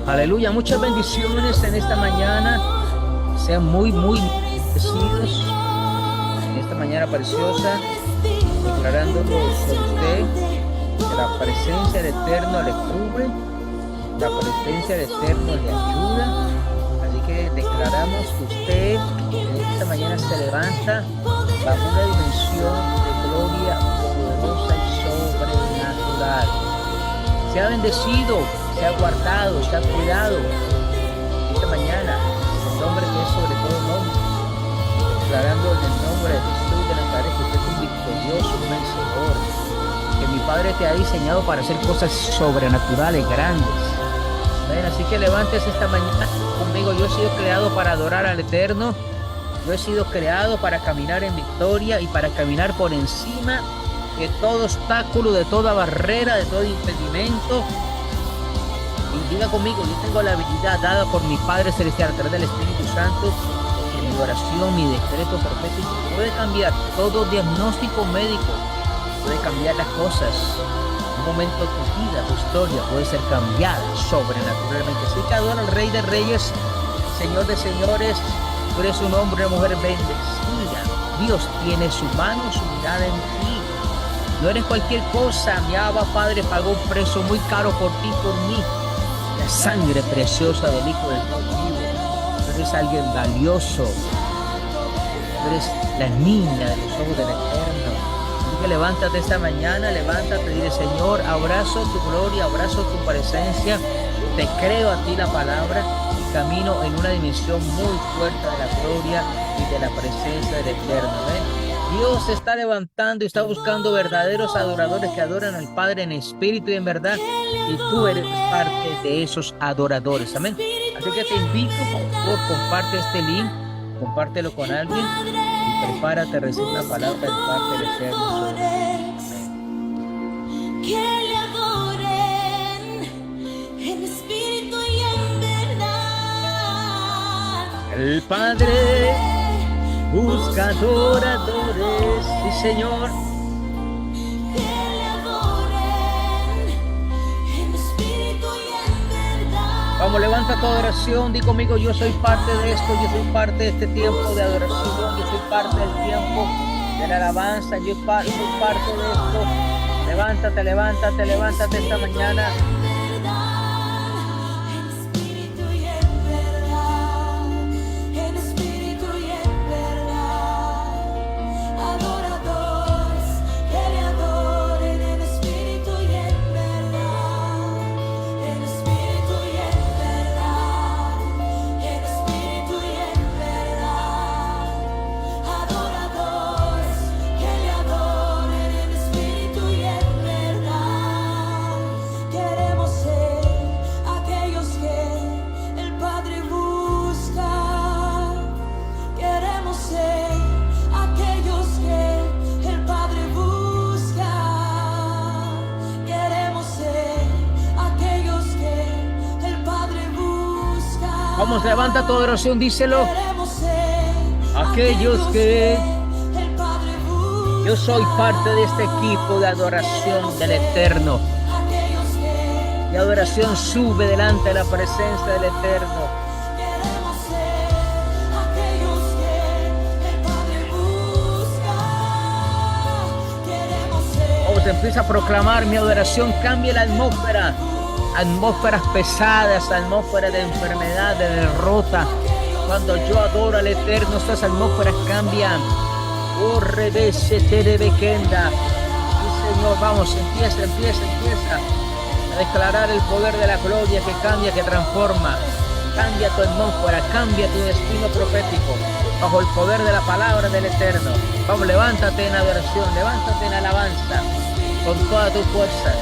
Aleluya, muchas bendiciones en esta mañana. Sean muy bendecidos en esta mañana preciosa, declarando sobre usted que la presencia del Eterno le cubre, la presencia del Eterno le ayuda. Así que declaramos que usted en esta mañana se levanta bajo una dimensión de gloria poderosa y sobrenatural. Sea bendecido, sea guardado, sea cuidado esta mañana, en el nombre que es sobre todo nombre, declarando en el nombre de Jesús de Nazaret que usted es un victorioso, un vencedor, que mi Padre te ha diseñado para hacer cosas sobrenaturales, grandes. Ven, así que levantes esta mañana conmigo. Yo he sido creado para adorar al Eterno, yo he sido creado para caminar en victoria y para caminar por encima de todo obstáculo, de toda barrera, de todo impedimento. Y diga conmigo, yo tengo la habilidad dada por mi Padre Celestial a través del Espíritu Santo, que mi oración, mi decreto profético puede cambiar todo diagnóstico médico, puede cambiar las cosas. Un momento de tu vida, tu historia puede ser cambiada sobrenaturalmente. Así que adora al Rey de Reyes, Señor de Señores. Tú eres un hombre o mujer bendecida. Dios tiene su mano, su mirada en ti. No eres cualquier cosa. Mi Abba Padre pagó un precio muy caro por ti, por mí. La sangre preciosa del Hijo del Dios vivo. Tú eres alguien valioso. Tú eres la niña de los ojos del Eterno. Así que levántate esta mañana, levántate, dile: Señor, abrazo tu gloria, abrazo tu presencia. Te creo a ti la palabra y camino en una dimensión muy fuerte de la gloria y de la presencia del Eterno. Dios se está levantando y está buscando verdaderos adoradores que adoran al Padre en espíritu y en verdad, y tú eres parte de esos adoradores. Amén. Así que te invito, por favor, comparte este link, compártelo con alguien y prepárate a recibir una palabra de parte del Eterno sobre ti. Que le adoren en espíritu y en verdad. El Padre busca adoradores, sí, Señor. Que le adoren en espíritu y en verdad. Vamos, levanta tu adoración, di conmigo: yo soy parte de esto, yo soy parte de este tiempo de adoración, yo soy parte del tiempo de la alabanza, yo soy parte de esto. Levántate, levántate, levántate esta mañana. Vamos, levanta tu adoración, díselo. Aquellos que yo soy parte de este equipo de adoración del Eterno. Mi adoración sube delante de la presencia del Eterno. Vamos, empieza a proclamar: mi adoración cambia la atmósfera. Atmósferas pesadas, atmósferas de enfermedad, de derrota. Cuando yo adoro al Eterno, estas atmósferas cambian. Oh, rebese te de bequenda. Sí, Señor, vamos, empieza a declarar el poder de la gloria que cambia, que transforma. Cambia tu atmósfera, cambia tu destino profético bajo el poder de la palabra del Eterno. Vamos, levántate en adoración, levántate en alabanza con toda tu fuerza.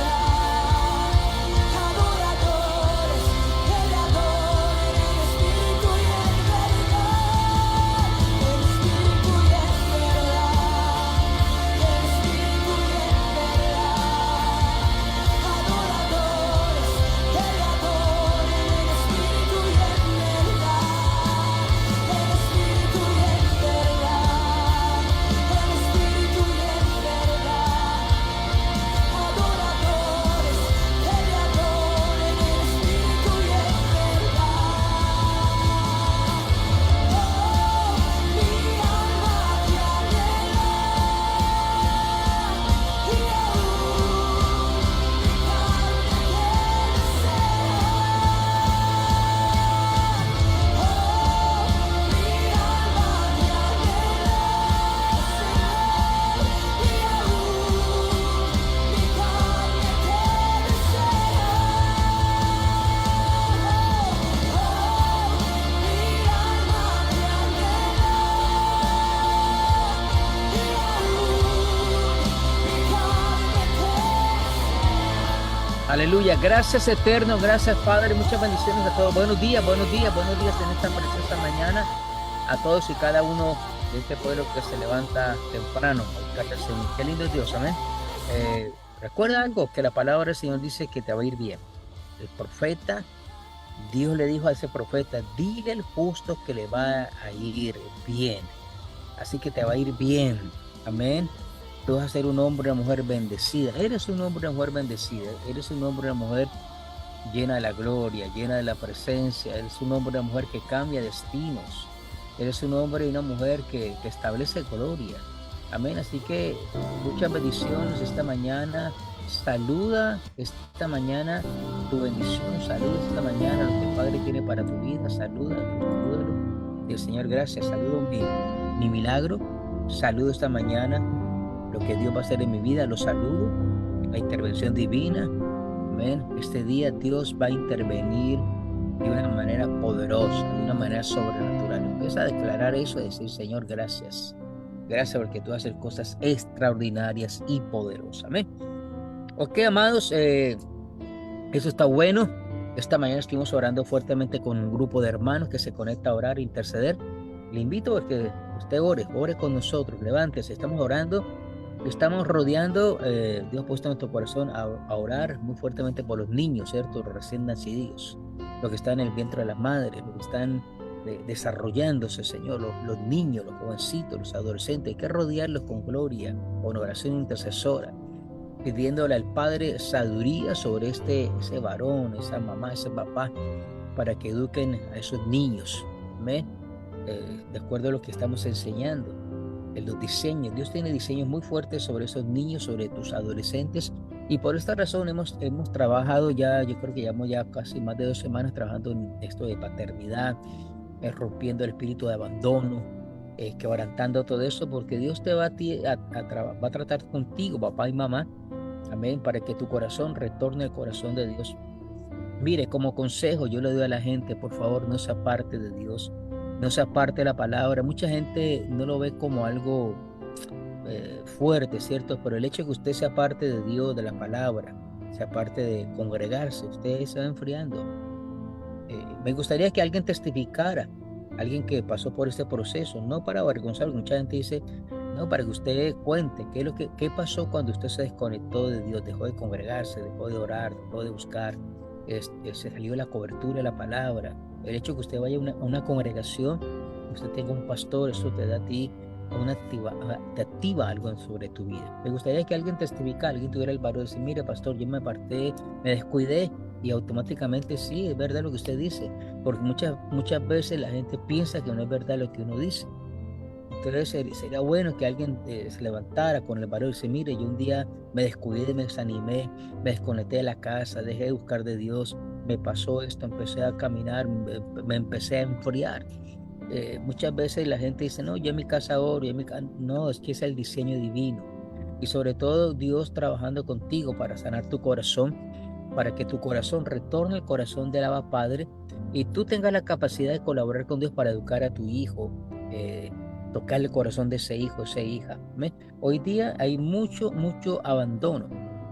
Aleluya. Gracias, eterno. Gracias, Padre. Muchas bendiciones a todos. Buenos días, buenos días, buenos días en esta preciosa mañana. A todos y cada uno de este pueblo que se levanta temprano. Qué lindo es Dios, amén. Recuerda algo, que la palabra del Señor dice que te va a ir bien. El profeta, Dios le dijo a ese profeta, dile al justo que le va a ir bien. Así que te va a ir bien, amén. Tú vas a ser un hombre o una mujer bendecida. Eres un hombre o una mujer bendecida. Eres un hombre o una mujer llena de la gloria, llena de la presencia. Eres un hombre o una mujer que cambia destinos. Eres un hombre y una mujer que establece gloria. Amén. Así que muchas bendiciones esta mañana. Saluda esta mañana tu bendición. Saluda esta mañana lo que el Padre tiene para tu vida. Salúdalo. Y Señor, gracias. Saludo mi milagro. Saludo esta mañana lo que Dios va a hacer en mi vida. Lo saludo. La intervención divina. Amén. Este día Dios va a intervenir de una manera poderosa, de una manera sobrenatural. Empieza a declarar eso y decir, Señor, gracias. Gracias porque tú haces cosas extraordinarias y poderosas. Amén. Ok, amados, eso está bueno. Esta mañana estuvimos orando fuertemente con un grupo de hermanos que se conecta a orar e interceder. Le invito a que usted ore con nosotros, levántese, estamos orando, estamos rodeando, Dios ha puesto en nuestro corazón a orar muy fuertemente por los niños, ¿cierto? Los recién nacidos, los que están en el vientre de las madres, los que están desarrollándose, Señor, los niños, los jovencitos, los adolescentes. Hay que rodearlos con gloria, con oración intercesora, pidiéndole al Padre sabiduría sobre ese varón, esa mamá, ese papá, para que eduquen a esos niños. Amén. De acuerdo a lo que estamos enseñando, en los diseños. Dios tiene diseños muy fuertes sobre esos niños, sobre tus adolescentes, y por esta razón hemos trabajado ya, yo creo que llevamos ya casi más de 2 semanas trabajando en esto de paternidad, rompiendo el espíritu de abandono, quebrantando todo eso, porque Dios te va a tratar contigo, papá y mamá, amén, para que tu corazón retorne al corazón de Dios. Mire, como consejo yo le doy a la gente, por favor, no se aparte de Dios, no se aparte de la palabra. Mucha gente no lo ve como algo fuerte, ¿cierto? Pero el hecho de que usted sea parte de Dios, de la palabra, sea parte de congregarse, usted se va enfriando. Me gustaría que alguien testificara, alguien que pasó por este proceso, no para avergonzar. Mucha gente dice, no, para que usted cuente qué pasó cuando usted se desconectó de Dios, dejó de congregarse, dejó de orar, dejó de buscar, se salió de la cobertura de la palabra. El hecho de que usted vaya a una congregación, usted tenga un pastor, eso te da a ti te activa algo sobre tu vida. Me gustaría que alguien testificara, alguien tuviera el valor de decir, mire, pastor, yo me aparté, me descuidé, y automáticamente sí, es verdad lo que usted dice, porque muchas veces la gente piensa que no es verdad lo que uno dice. Entonces sería bueno que alguien se levantara con el valor y dice, mire, yo un día me descuidé, me desanimé, me desconecté de la casa, dejé de buscar de Dios, me pasó esto, empecé a caminar, me empecé a enfriar. Muchas veces la gente dice, no, yo en mi casa oro, no, es que es el diseño divino, y sobre todo Dios trabajando contigo para sanar tu corazón, para que tu corazón retorne al corazón del Abba Padre y tú tengas la capacidad de colaborar con Dios para educar a tu hijo, tocar el corazón de ese hijo, esa hija. ¿Amén? Hoy día hay mucho abandono.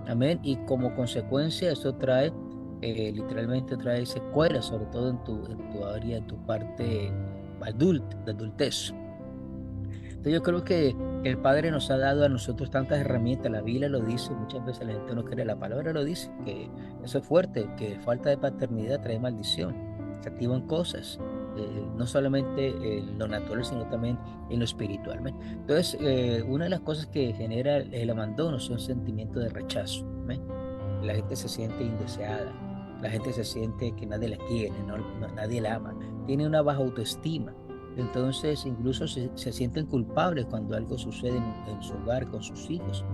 Amén. Y como consecuencia eso trae, literalmente trae secuelas, sobre todo en tu área, en tu parte de adultez. Entonces yo creo que el Padre nos ha dado a nosotros tantas herramientas. La Biblia lo dice, muchas veces la gente no cree, la palabra lo dice, que eso es fuerte, que falta de paternidad trae maldición, se activan cosas, no solamente en lo natural, sino también en lo espiritual. Entonces, una de las cosas que genera el abandono son sentimientos de rechazo. La gente se siente indeseada, la gente se siente que nadie la quiere, nadie la ama, tiene una baja autoestima. Entonces incluso se sienten culpables cuando algo sucede en su hogar con sus hijos.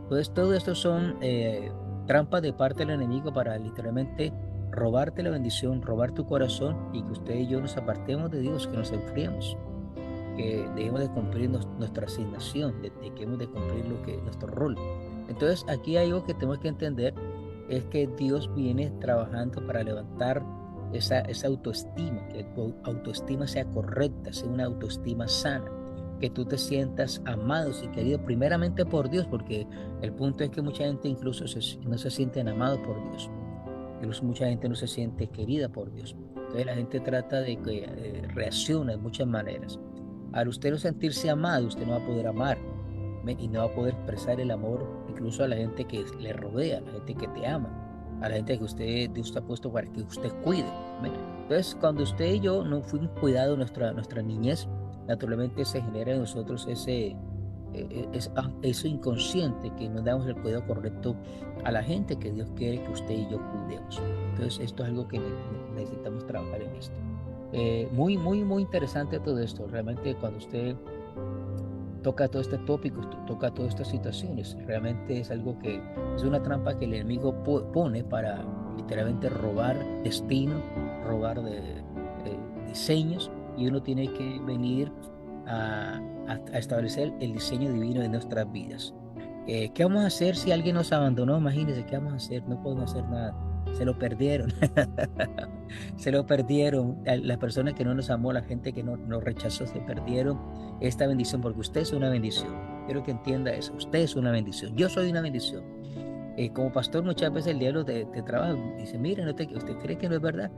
Entonces todo esto son trampas de parte del enemigo para literalmente robarte la bendición, robar tu corazón, y que usted y yo nos apartemos de Dios, que nos enfriemos, que dejemos de cumplir nuestra asignación, dejemos de cumplir nuestro rol. Entonces aquí hay algo que tenemos que entender, es que Dios viene trabajando para levantar esa autoestima, que tu autoestima sea correcta, sea una autoestima sana, que tú te sientas amado y querido primeramente por Dios, porque el punto es que mucha gente incluso no se sienten amados por Dios. Incluso mucha gente no se siente querida por Dios. Entonces la gente trata de que reaccione de muchas maneras. Al usted no sentirse amado, usted no va a poder amar. ¿Ve? Y no va a poder expresar el amor incluso a la gente que le rodea, a la gente que te ama, a la gente que Dios está puesto para que usted cuide. ¿Ve? Entonces, cuando usted y yo no fuimos cuidados nuestra niñez, naturalmente se genera en nosotros eso inconsciente, que no damos el cuidado correcto a la gente que Dios quiere que usted y yo cuidemos. Entonces, esto es algo que necesitamos trabajar en esto. Muy, muy, muy interesante todo esto. Realmente, cuando usted toca todo este tópico, toca todas estas situaciones, realmente es algo que es una trampa que el enemigo pone para literalmente robar destino, robar diseños, y uno tiene que venir a establecer el diseño divino de nuestras vidas. ¿Qué vamos a hacer si alguien nos abandonó? Imagínense, ¿qué vamos a hacer? No podemos hacer nada. Se lo perdieron. Se lo perdieron. Las personas que no nos amó, la gente que nos rechazó, se perdieron esta bendición, porque usted es una bendición. Quiero que entienda eso. Usted es una bendición. Yo soy una bendición. Como pastor, muchas veces el diablo te trabaja. Dice, mire, ¿usted cree que no es verdad?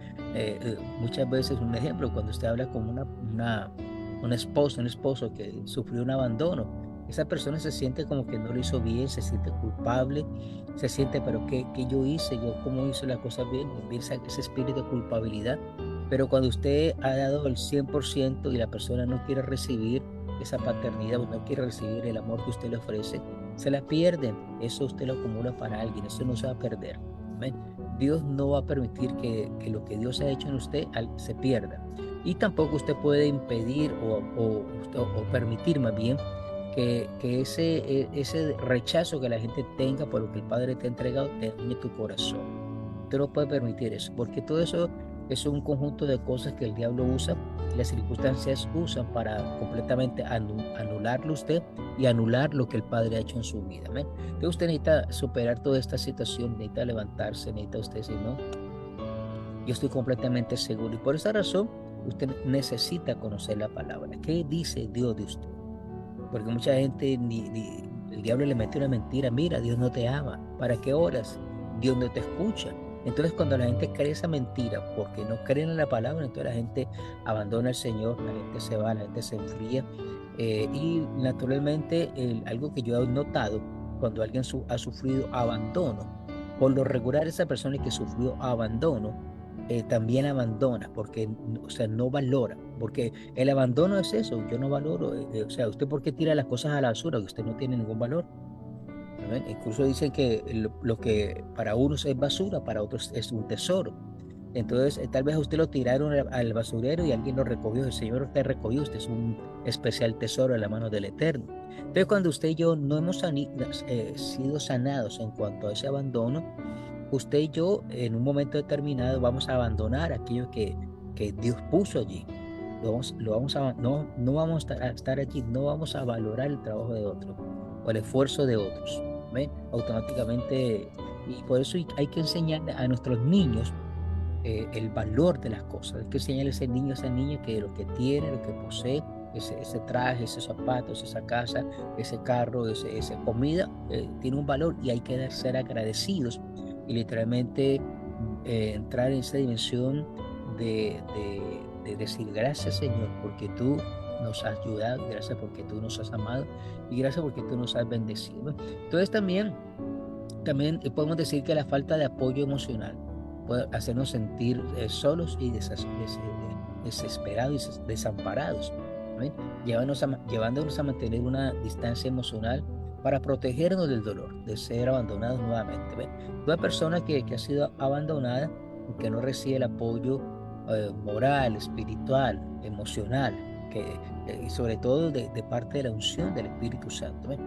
Muchas veces, un ejemplo, cuando usted habla con un esposo que sufrió un abandono, esa persona se siente como que no lo hizo bien, se siente culpable, se siente, pero ¿qué yo hice? ¿Cómo hice las cosas bien? Empieza ese espíritu de culpabilidad. Pero cuando usted ha dado el 100% y la persona no quiere recibir esa paternidad, o no quiere recibir el amor que usted le ofrece, se la pierden. Eso usted lo acumula para alguien, eso no se va a perder. ¿Ven? Dios no va a permitir que lo que Dios ha hecho en usted se pierda. Y tampoco usted puede impedir o permitir más bien que ese rechazo que la gente tenga por lo que el Padre te ha entregado te dañe tu corazón. Usted no puede permitir eso, porque todo eso es un conjunto de cosas que el diablo usa y las circunstancias usan para completamente anularlo usted y anular lo que el Padre ha hecho en su vida. ¿Ven? Entonces usted necesita superar toda esta situación, necesita levantarse, necesita usted decir, no, yo estoy completamente seguro, y por esa razón usted necesita conocer la palabra. ¿Qué dice Dios de usted? Porque mucha gente, el diablo le mete una mentira. Mira, Dios no te ama. ¿Para qué oras? Dios no te escucha. Entonces, cuando la gente cree esa mentira porque no creen en la palabra, entonces la gente abandona al Señor, la gente se va, la gente se enfría. Y naturalmente, algo que yo he notado, cuando alguien ha sufrido abandono, por lo regular esa persona que sufrió abandono, también abandona, porque, o sea, no valora, porque el abandono es eso. Yo no valoro, o sea, usted por qué tira las cosas a la basura, que usted no tiene ningún valor. ¿Ven? Incluso dicen que lo que para unos es basura, para otros es un tesoro. Entonces, tal vez a usted lo tiraron al basurero y alguien lo recogió. El Señor te recogió, usted es un especial tesoro en la mano del Eterno. Entonces, cuando usted y yo no hemos sido sanados en cuanto a ese abandono, usted y yo en un momento determinado vamos a abandonar aquello que Dios puso allí. No vamos a estar allí, no vamos a valorar el trabajo de otros o el esfuerzo de otros. ¿Ven? Automáticamente, y por eso hay que enseñar a nuestros niños el valor de las cosas. Hay que enseñarle a ese niño, a esa niña, que lo que tiene, lo que posee, ese traje, esos zapatos, esa casa, ese carro, esa comida, tiene un valor, y hay que ser agradecidos y literalmente entrar en esa dimensión de decir gracias, Señor, porque tú nos has ayudado, gracias porque tú nos has amado y gracias porque tú nos has bendecido. Entonces también podemos decir que la falta de apoyo emocional puede hacernos sentir solos y desesperados y desamparados, ¿ven? Llevándonos a mantener una distancia emocional para protegernos del dolor, de ser abandonados nuevamente. ¿Ven? Una persona que ha sido abandonada, que no recibe el apoyo moral, espiritual, emocional, y sobre todo de parte de la unción del Espíritu Santo. ¿Ven?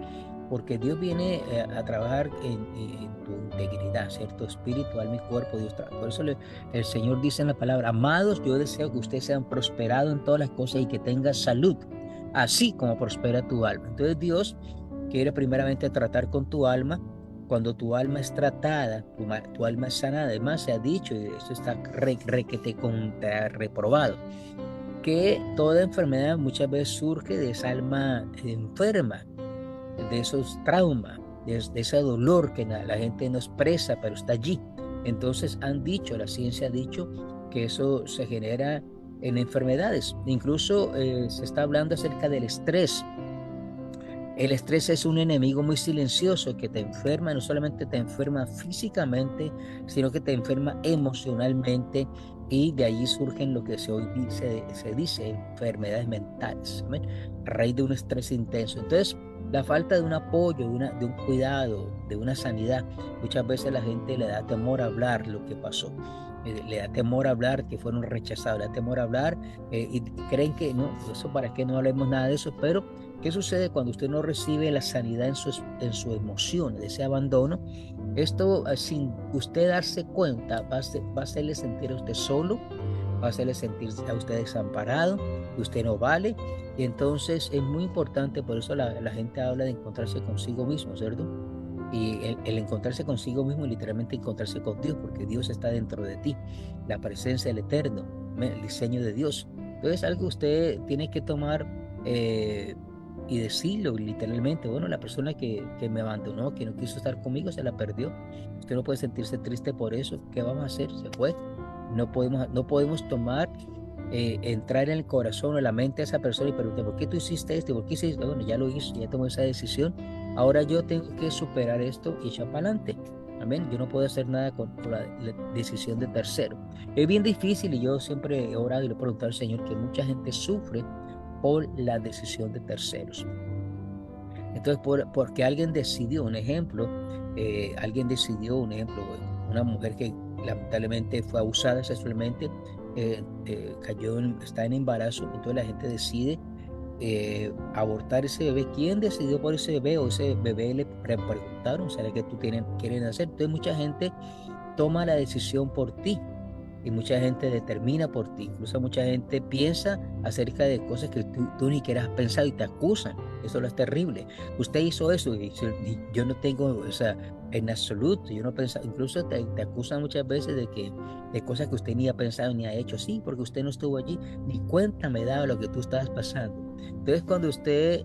Porque Dios viene a trabajar en tu integridad, ¿cierto? Espíritu, alma y cuerpo. Dios trabaja. Por eso el Señor dice en la palabra: amados, yo deseo que ustedes sean prosperados en todas las cosas y que tengan salud, así como prospera tu alma. Entonces Dios quiere primeramente tratar con tu alma. Cuando tu alma es tratada, tu alma es sanada. Además se ha dicho, y eso está requete reprobado, que toda enfermedad muchas veces surge de esa alma enferma, de esos traumas, de ese dolor que la gente no expresa, pero está allí. Entonces la ciencia ha dicho que eso se genera en enfermedades. Incluso se está hablando acerca del estrés. El estrés es un enemigo muy silencioso que te enferma, no solamente te enferma físicamente, sino que te enferma emocionalmente, y de allí surgen lo que se dice enfermedades mentales, ¿amén? A raíz de un estrés intenso. Entonces, la falta de un apoyo, de un cuidado, de una sanidad, muchas veces la gente le da temor a hablar lo que pasó. Le da temor a hablar que fueron rechazados, le da temor a hablar, y creen que no, eso para qué no hablemos nada de eso. Pero ¿qué sucede cuando usted no recibe la sanidad en su emoción, de ese abandono? Esto, sin usted darse cuenta, va a hacerle sentir a usted solo, va a hacerle sentir a usted desamparado, que usted no vale. Y entonces es muy importante, por eso la gente habla de encontrarse consigo mismo, ¿cierto? Y el encontrarse consigo mismo es literalmente encontrarse con Dios, porque Dios está dentro de ti, la presencia del Eterno, el diseño de Dios. Entonces, algo que usted tiene que tomar, y decirlo literalmente: bueno, la persona que me abandonó, que no quiso estar conmigo, se la perdió. Usted no puede sentirse triste por eso. ¿Qué vamos a hacer? Se fue. No podemos tomar, entrar en el corazón o en la mente de esa persona y preguntar: ¿por qué tú hiciste esto? ¿Por qué hiciste? Bueno, ya lo hizo, ya tomó esa decisión. Ahora yo tengo que superar esto y echar para adelante. Amén. Yo no puedo hacer nada con la decisión de tercero. Es bien difícil, y yo siempre he orado y le he preguntado al Señor que mucha gente sufre por la decisión de terceros. Entonces, porque alguien decidió, una mujer que lamentablemente fue abusada sexualmente, está en embarazo. Entonces la gente decide abortar ese bebé. ¿Quién decidió por ese bebé? O ese bebé le preguntaron: ¿será que tú quieren hacer? Entonces mucha gente toma la decisión por ti, y mucha gente determina por ti. Incluso mucha gente piensa acerca de cosas que tú ni siquiera has pensado, y te acusan. Eso es terrible. Usted hizo eso, y yo no tengo, o sea, en absoluto, yo no pensaba. Incluso te acusan muchas veces de cosas que usted ni ha pensado ni ha hecho. Sí, porque usted no estuvo allí, ni cuenta me daba lo que tú estabas pasando. Entonces, cuando usted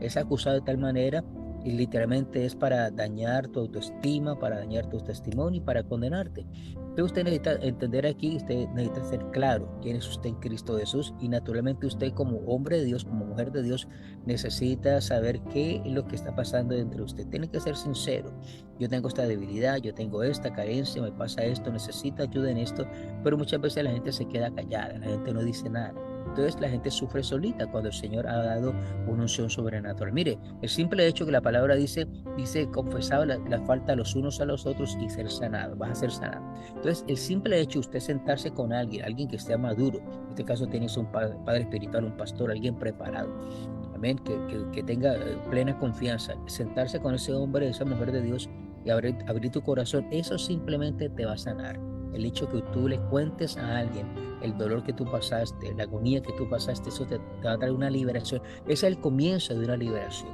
es acusado de tal manera, y literalmente es para dañar tu autoestima, para dañar tu testimonio y para condenarte. Entonces usted necesita entender aquí, usted necesita ser claro quién es usted en Cristo Jesús, y naturalmente usted, como hombre de Dios, como mujer de Dios, necesita saber qué es lo que está pasando dentro de usted. Tiene que ser sincero: yo tengo esta debilidad, yo tengo esta carencia, me pasa esto, necesito ayuda en esto. Pero muchas veces la gente se queda callada, la gente no dice nada. Entonces la gente sufre solita cuando el Señor ha dado una unción sobrenatural. Mire, el simple hecho que la palabra dice confesado la falta a los unos a los otros y ser sanado, vas a ser sanado. Entonces, el simple hecho de usted sentarse con alguien que esté maduro, en este caso tienes un padre espiritual, un pastor, alguien preparado, amén, que tenga plena confianza, sentarse con ese hombre, esa mujer de Dios, y abrir tu corazón, eso simplemente te va a sanar. El hecho que tú le cuentes a alguien el dolor que tú pasaste, la agonía que tú pasaste, eso te va a traer una liberación. Ese es el comienzo de una liberación.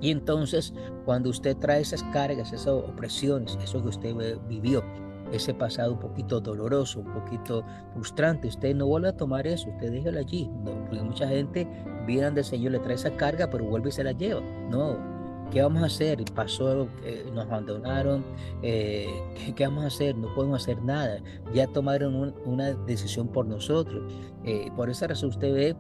Y entonces, cuando usted trae esas cargas, esas opresiones, eso que usted vivió, ese pasado un poquito doloroso, un poquito frustrante, usted no vuelve a tomar eso, usted déjalo allí. No, porque mucha gente viene del Señor, le trae esa carga, pero vuelve y se la lleva. No, ¿qué vamos a hacer? Pasó, nos abandonaron, ¿qué vamos a hacer? No podemos hacer nada. Ya tomaron una decisión por nosotros. Por esa razón usted ve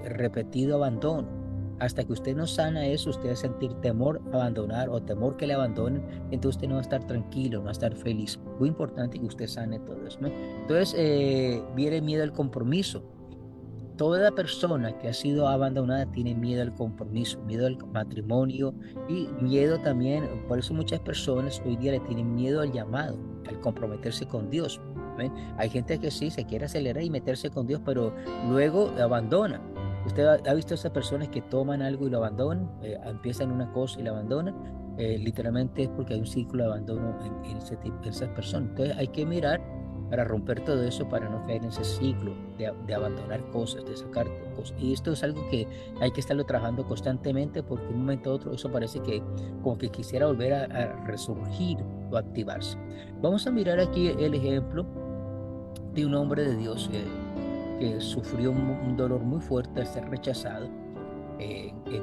repetido abandono. Hasta que usted no sana eso, usted va a sentir temor a abandonar, o temor que le abandonen. Entonces usted no va a estar tranquilo, no va a estar feliz. Muy importante que usted sane todo eso, ¿no? Entonces viene miedo al compromiso. Toda persona que ha sido abandonada tiene miedo al compromiso, miedo al matrimonio, y miedo también. Por eso muchas personas hoy día le tienen miedo al llamado, al comprometerse con Dios. ¿Ven? Hay gente que sí se quiere acelerar y meterse con Dios, pero luego abandona. ¿Usted ha visto a esas personas que toman algo y lo abandonan? Empiezan una cosa y la abandonan. Literalmente es porque hay un ciclo de abandono en esas personas. Entonces hay que mirar para romper todo eso, para no caer en ese ciclo de abandonar cosas, de sacar cosas. Y esto es algo que hay que estarlo trabajando constantemente, porque de un momento a otro eso parece que como que quisiera volver a resurgir o activarse. Vamos a mirar aquí el ejemplo de un hombre de Dios que sufrió un dolor muy fuerte al ser rechazado.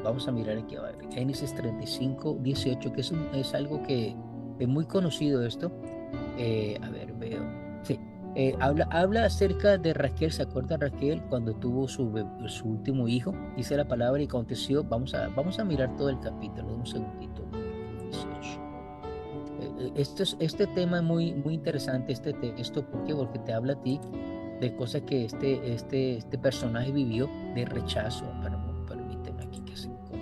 Vamos a mirar aquí, Génesis 35, 18, que es algo que es muy conocido esto. A ver, veo. Sí. Habla acerca de Raquel. ¿Se acuerda Raquel cuando tuvo su último hijo? Dice la palabra y aconteció. Vamos a mirar todo el capítulo. Un segundito. 18. Este tema es muy, muy interesante, este texto. ¿Por qué? Porque te habla a ti de cosas que este personaje vivió de rechazo. Pero permíteme aquí que se me copió.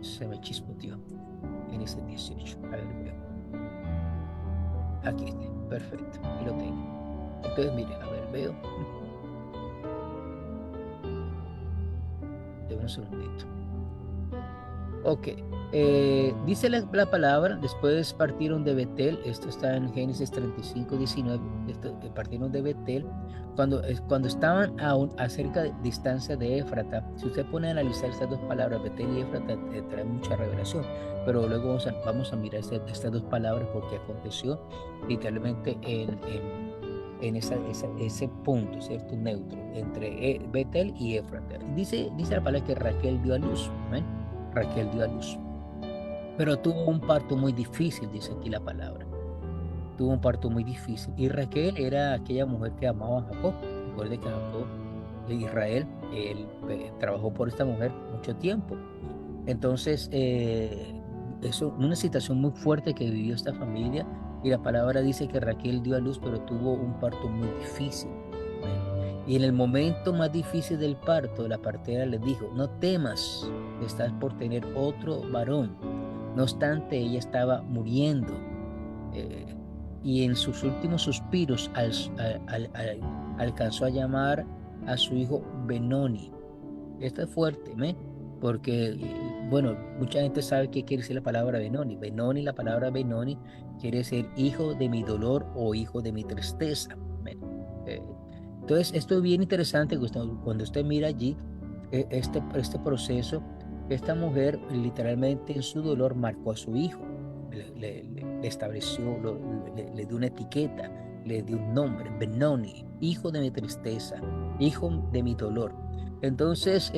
Se me chispoteó en ese 18. A ver, veo. Aquí está. Perfecto. Aquí lo tengo. Entonces, mire, a ver, veo. De un segundito. Ok. Dice la palabra, después partieron de Betel, esto está en Génesis 35:19, partieron de Betel, cuando estaban a cerca de distancia de Éfrata. Si usted pone a analizar estas dos palabras, Betel y Éfrata, trae mucha revelación, pero luego vamos a mirar estas dos palabras porque aconteció literalmente en ese punto, ¿cierto? Neutro, entre Betel y Éfrata. Dice la palabra que Raquel dio a luz, ¿ven? Raquel dio a luz. Pero tuvo un parto muy difícil, dice aquí la palabra. Tuvo un parto muy difícil. Y Raquel era aquella mujer que amaba a Jacob. Recuerde que Jacob de Israel, él trabajó por esta mujer mucho tiempo. Entonces, eso, una situación muy fuerte que vivió esta familia. Y la palabra dice que Raquel dio a luz, pero tuvo un parto muy difícil. Y en el momento más difícil del parto, la partera le dijo: no temas, estás por tener otro varón. No obstante, ella estaba muriendo, y en sus últimos suspiros alcanzó a llamar a su hijo Benoni. Esto es fuerte, porque, bueno, mucha gente sabe qué quiere decir la palabra Benoni. Benoni, la palabra Benoni quiere decir hijo de mi dolor o hijo de mi tristeza. Entonces, esto es bien interesante cuando usted mira allí este proceso. Esta mujer literalmente en su dolor marcó a su hijo, le estableció, le dio una etiqueta, le dio un nombre: Benoni, hijo de mi tristeza, hijo de mi dolor. Entonces,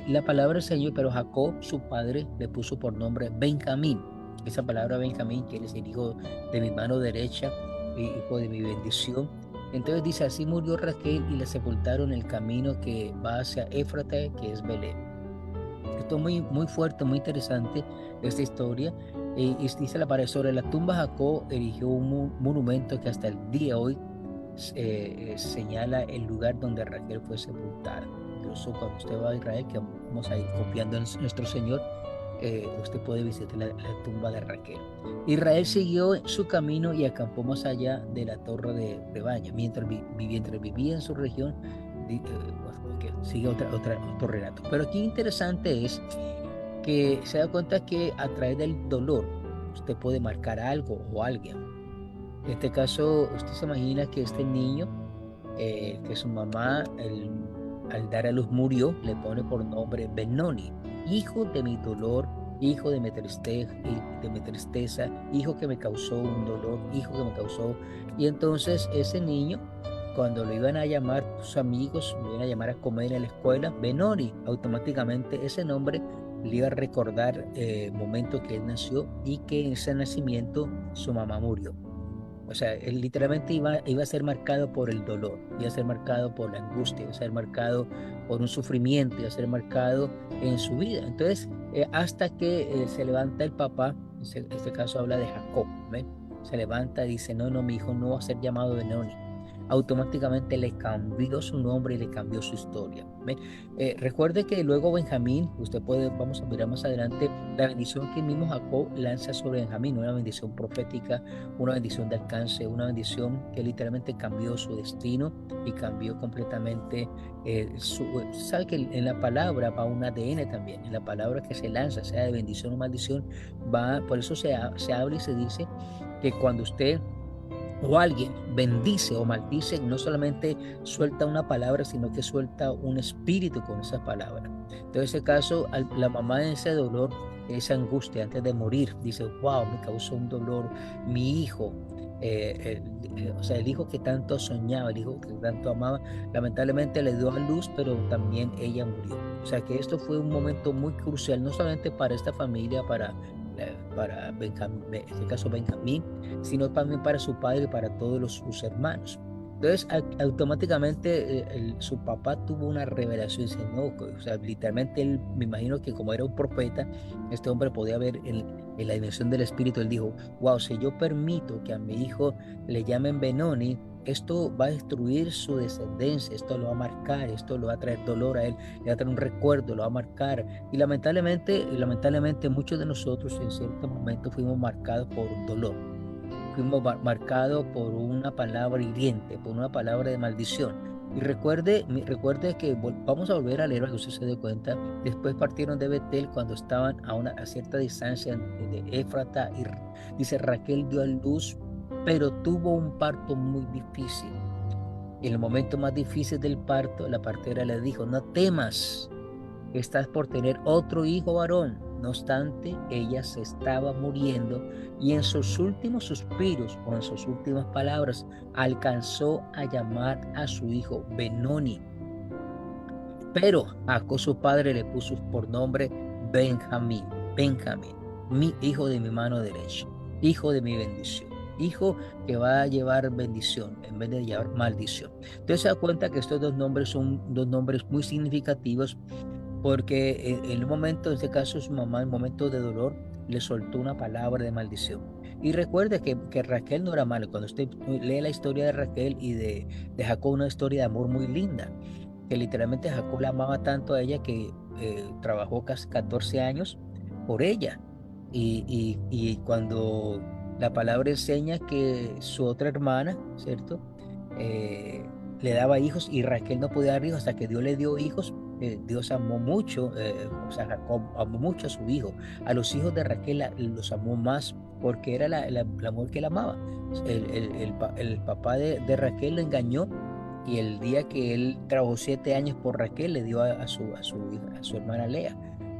la palabra del Señor, pero Jacob, su padre, le puso por nombre Benjamín. Esa palabra Benjamín quiere decir hijo de mi mano derecha, hijo de mi bendición. Entonces dice: así murió Raquel y la sepultaron en el camino que va hacia Éfrata, que es Belén. Esto es muy, muy fuerte, muy interesante esta historia. Y dice la palabra: sobre la tumba Jacob erigió un monumento que hasta el día de hoy señala el lugar donde Raquel fue sepultada. Incluso cuando usted va a Israel, que vamos a ir copiando en nuestro Señor, usted puede visitar la tumba de Raquel. Israel siguió su camino y acampó más allá de la torre de rebaño. Mientras vivía en su región, sigue otro relato. Pero aquí interesante es que se da cuenta que a través del dolor usted puede marcar algo o alguien. En este caso, usted se imagina que este niño, que su mamá al dar a luz murió, le pone por nombre Benoni, hijo de mi dolor, hijo de mi tristeza, hijo que me causó un dolor, hijo que me causó. Y entonces ese niño, cuando lo iban a llamar sus amigos, lo iban a llamar a comer en la escuela, Benoni, automáticamente ese nombre le iba a recordar el momento que él nació y que en ese nacimiento su mamá murió. O sea, él literalmente iba a ser marcado por el dolor, iba a ser marcado por la angustia, iba a ser marcado por un sufrimiento, iba a ser marcado en su vida. Entonces, hasta que se levanta el papá, en este caso habla de Jacob, ¿ven? Se levanta y dice: no, mi hijo no va a ser llamado Benoni. Automáticamente le cambió su nombre y le cambió su historia. Recuerde que luego Benjamín, vamos a mirar más adelante, la bendición que el mismo Jacob lanza sobre Benjamín, una bendición profética, una bendición de alcance, una bendición que literalmente cambió su destino y cambió completamente sabe que en la palabra va un ADN también, en la palabra que se lanza, sea de bendición o maldición, por eso se habla y se dice que cuando usted o alguien bendice o maldice, no solamente suelta una palabra, sino que suelta un espíritu con esa palabra. Entonces, en ese caso, la mamá en ese dolor, esa angustia antes de morir, dice: wow, me causó un dolor mi hijo. O sea, el hijo que tanto soñaba, el hijo que tanto amaba, lamentablemente le dio a luz, pero también ella murió. O sea que esto fue un momento muy crucial, no solamente para esta familia, para Benjamín, en este caso Benjamín, sino también para su padre y para todos sus hermanos. Entonces, automáticamente su papá tuvo una revelación y dice, no, o sea, literalmente él, me imagino que como era un profeta, este hombre podía ver en la dimensión del espíritu. Él dijo, wow, si yo permito que a mi hijo le llamen Benoni, esto va a destruir su descendencia, esto lo va a marcar, esto lo va a traer dolor a él, le va a traer un recuerdo, lo va a marcar. Y lamentablemente muchos de nosotros en cierto momento fuimos marcados por dolor, fuimos marcados por una palabra hiriente, por una palabra de maldición. Y recuerde que vamos a volver a leer para que usted se dé cuenta. Después partieron de Betel cuando estaban a cierta distancia de Éfrata, y dice, Raquel dio a luz, pero tuvo un parto muy difícil. En el momento más difícil del parto, la partera le dijo, no temas, estás por tener otro hijo varón. No obstante, ella se estaba muriendo y en sus últimos suspiros o en sus últimas palabras alcanzó a llamar a su hijo Benoni. Pero Jacob su padre le puso por nombre Benjamín, mi hijo de mi mano derecha, hijo de mi bendición, hijo que va a llevar bendición en vez de llevar maldición. Entonces se da cuenta que estos dos nombres son dos nombres muy significativos, porque en un momento, en este caso su mamá, en un momento de dolor, le soltó una palabra de maldición. Y recuerde que Raquel no era mala. Cuando usted lee la historia de Raquel y de Jacob, una historia de amor muy linda, que literalmente Jacob la amaba tanto a ella que trabajó casi 14 años por ella. Y cuando la palabra enseña que su otra hermana, ¿cierto? Le daba hijos y Raquel no podía dar hijos hasta que Dios le dio hijos. Dios amó mucho, o sea, Jacob amó mucho a su hijo. A los hijos de Raquel los amó más porque era la mujer que él amaba. El papá de Raquel lo engañó, y el día que él trabajó 7 años por Raquel, le dio a su hermana Lea.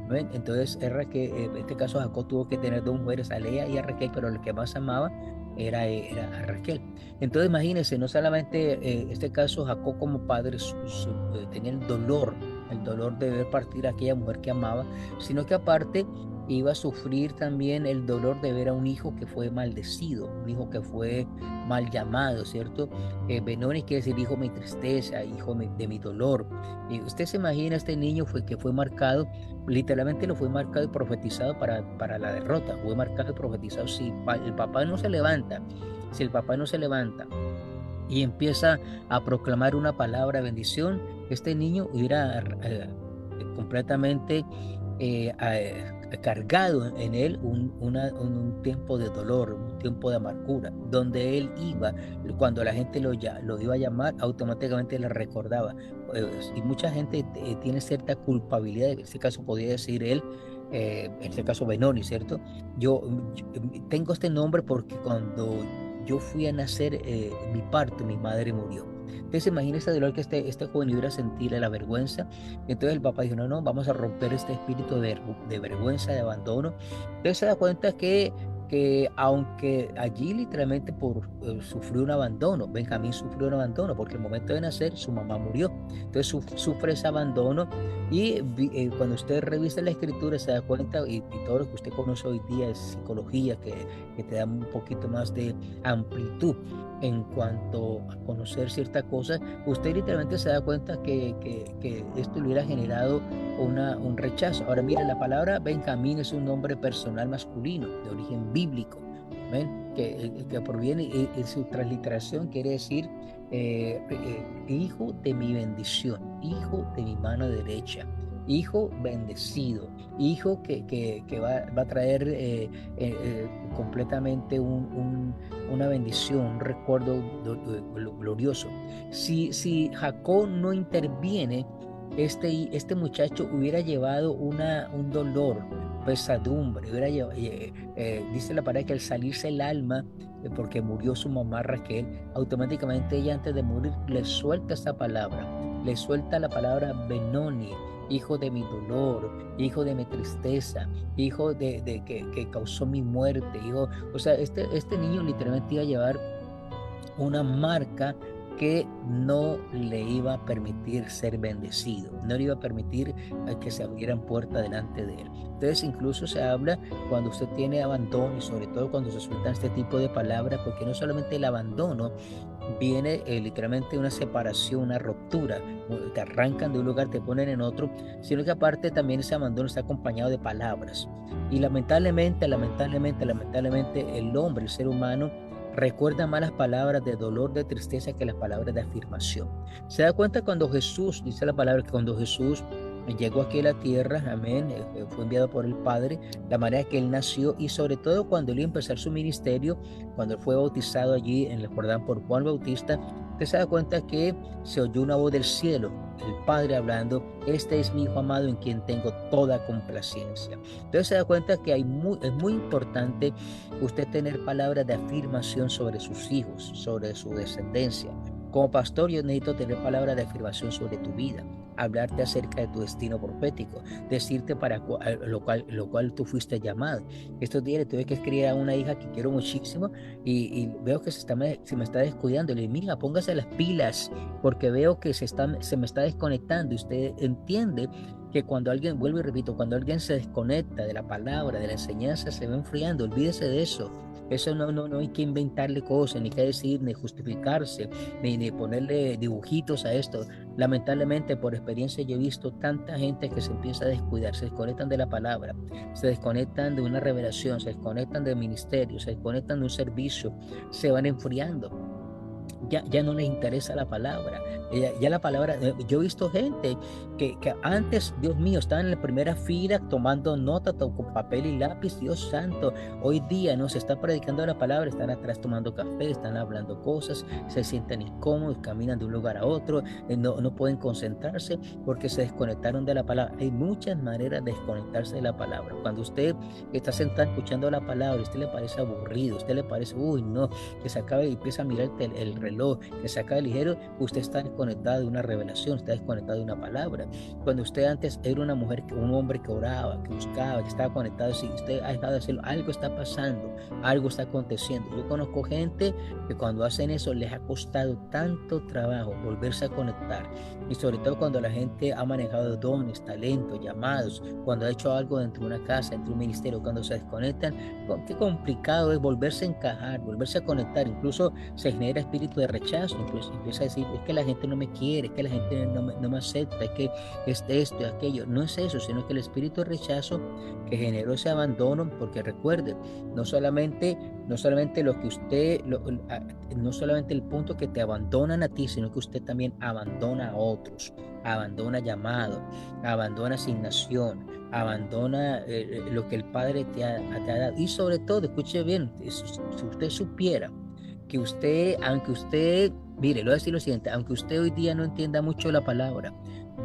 ¿Ven? Entonces, en este caso Jacob tuvo que tener 2 mujeres, a Lea y a Raquel, pero el que más amaba era a Raquel. Entonces, imagínense, no solamente en este caso Jacob como padre tenía el dolor de ver partir a aquella mujer que amaba, sino que aparte iba a sufrir también el dolor de ver a un hijo que fue maldecido, un hijo que fue mal llamado, ¿cierto? Benoni quiere decir hijo de mi tristeza, hijo de mi dolor. Y usted se imagina, este niño que fue marcado, literalmente lo fue marcado y profetizado para la derrota, fue marcado y profetizado. Si el papá no se levanta, si el papá no se levanta y empieza a proclamar una palabra de bendición, este niño hubiera completamente cargado en él un tiempo de dolor, un tiempo de amargura, donde él iba, cuando la gente lo iba a llamar, automáticamente le recordaba. Y mucha gente tiene cierta culpabilidad, en este caso podría decir él, en este caso Benoni, ¿cierto? Yo tengo este nombre porque cuando yo fui a nacer, mi parto, mi madre murió. Entonces imagínese el dolor que este joven iba a sentir, la vergüenza. Entonces el papá dijo, no, vamos a romper este espíritu de vergüenza, de abandono. Entonces se da cuenta que aunque allí literalmente sufrió un abandono, Benjamín sufrió un abandono, porque al momento de nacer su mamá murió. Entonces sufre ese abandono, y cuando usted revisa la escritura se da cuenta, y todo lo que usted conoce hoy día es psicología, que te da un poquito más de amplitud en cuanto a conocer ciertas cosas, usted literalmente se da cuenta que esto le hubiera generado un rechazo. Ahora mire, la palabra Benjamín es un nombre personal masculino de origen bíblico, ¿ven? Que proviene, en su transliteración quiere decir hijo de mi bendición, hijo de mi mano derecha, hijo bendecido, hijo que va a traer completamente una bendición, un recuerdo glorioso. Si Jacob no interviene, este muchacho hubiera llevado un dolor, pesadumbre, dice la palabra que al salirse el alma, porque murió su mamá Raquel, automáticamente ella antes de morir le suelta esa palabra, le suelta la palabra Benoni, hijo de mi dolor, hijo de mi tristeza, hijo que causó mi muerte, hijo. O sea, este niño literalmente iba a llevar una marca que no le iba a permitir ser bendecido, no le iba a permitir que se abrieran puertas delante de él. Entonces incluso se habla cuando usted tiene abandono y sobre todo cuando se sueltan este tipo de palabras, porque no solamente el abandono viene literalmente una separación, una ruptura, te arrancan de un lugar, te ponen en otro, sino que aparte también ese abandono está acompañado de palabras. Y lamentablemente el hombre, el ser humano, recuerda más las palabras de dolor, de tristeza que las palabras de afirmación. Se da cuenta cuando Jesús, dice la palabra, que cuando Jesús llegó aquí a la tierra, amén, fue enviado por el Padre, la manera que él nació y sobre todo cuando él iba a empezar su ministerio, cuando él fue bautizado allí en el Jordán por Juan Bautista, usted se da cuenta que se oyó una voz del cielo, el Padre hablando: este es mi Hijo amado en quien tengo toda complacencia. Entonces se da cuenta que es muy importante usted tener palabras de afirmación sobre sus hijos, sobre su descendencia. Como pastor, yo necesito tener palabras de afirmación sobre tu vida, hablarte acerca de tu destino profético, decirte para lo cual tú fuiste llamado. Estos días le tuve que escribir a una hija que quiero muchísimo y veo que se me está descuidando. Le digo: mira, póngase las pilas, porque veo que se me está desconectando. Y usted entiende que cuando alguien, vuelvo y repito, cuando alguien se desconecta de la palabra, de la enseñanza, se va enfriando. Olvídese de eso. Eso no hay que inventarle cosas, ni que decir, ni justificarse, ni ponerle dibujitos a esto. Lamentablemente, por experiencia, yo he visto tanta gente que se empieza a descuidar, se desconectan de la palabra, se desconectan de una revelación, se desconectan del ministerio, se desconectan de un servicio, se van enfriando. Ya no les interesa la palabra. Ya la palabra, yo he visto gente que antes, Dios mío, estaban en la primera fila tomando nota con papel y lápiz. Dios santo, hoy día no se está predicando la palabra, están atrás tomando café, están hablando cosas, se sienten incómodos, caminan de un lugar a otro, no pueden concentrarse porque se desconectaron de la palabra. Hay muchas maneras de desconectarse de la palabra. Cuando usted está sentado escuchando la palabra, a usted le parece aburrido, a usted le parece, uy, no, que se acabe y empieza a mirar el reloj, que se acabe ligero, usted está desconectado de una revelación, está desconectado de una palabra. Cuando usted antes era una mujer, un hombre que oraba, que buscaba, que estaba conectado, si usted ha dejado de hacerlo, algo está pasando, algo está aconteciendo. Yo conozco gente que cuando hacen eso les ha costado tanto trabajo volverse a conectar, y sobre todo cuando la gente ha manejado dones, talentos, llamados, cuando ha hecho algo dentro de una casa, dentro de un ministerio, cuando se desconectan, qué complicado es volverse a encajar, volverse a conectar. Incluso se genera espíritu de rechazo, incluso empieza a decir: es que la gente no me quiere, es que la gente no me acepta, es que es esto y aquello. No es eso, sino que el espíritu de rechazo que generó ese abandono, porque recuerde, no solamente lo que usted, no solamente el punto que te abandonan a ti, sino que usted también abandona a otros, abandona llamado, abandona asignación, abandona lo que el Padre te ha dado. Y sobre todo, escuche bien, si usted supiera que usted, aunque usted, mire, le voy a decir lo siguiente: aunque usted hoy día no entienda mucho la palabra,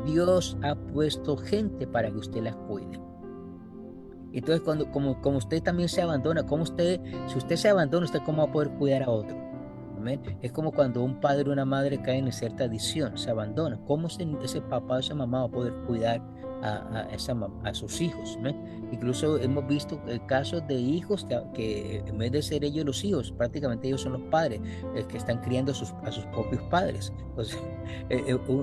Dios ha puesto gente para que usted las cuide. Entonces, como usted también se abandona, si usted se abandona, ¿usted cómo va a poder cuidar a otro? Amén. Es como cuando un padre o una madre caen en cierta adicción, se abandona. ¿Cómo ese papá o esa mamá va a poder cuidar a sus hijos? ¿Amén? Incluso hemos visto casos de hijos que en vez de ser ellos los hijos, prácticamente ellos son los padres que están criando a sus propios padres. Entonces,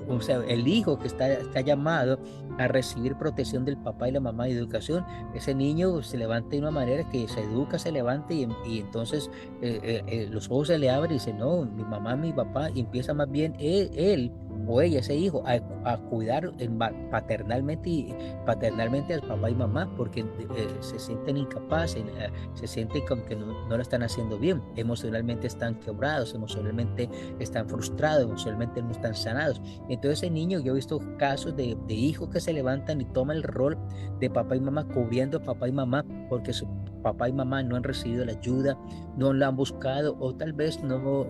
o sea, el hijo que está llamado a recibir protección del papá y la mamá y educación, ese niño se levanta de una manera que se educa, se levanta y entonces los ojos se le abren y dice: no, mi mamá, mi papá, y empieza más bien él o ella, ese hijo, a cuidar paternalmente al papá y mamá, porque se sienten incapaces, se sienten como que no lo están haciendo bien, emocionalmente están quebrados, emocionalmente están frustrados, emocionalmente no están sanados. Entonces ese niño, yo he visto casos de hijos que se levantan y toman el rol de papá y mamá, cubriendo a papá y mamá, porque su papá y mamá no han recibido la ayuda, no la han buscado, o tal vez no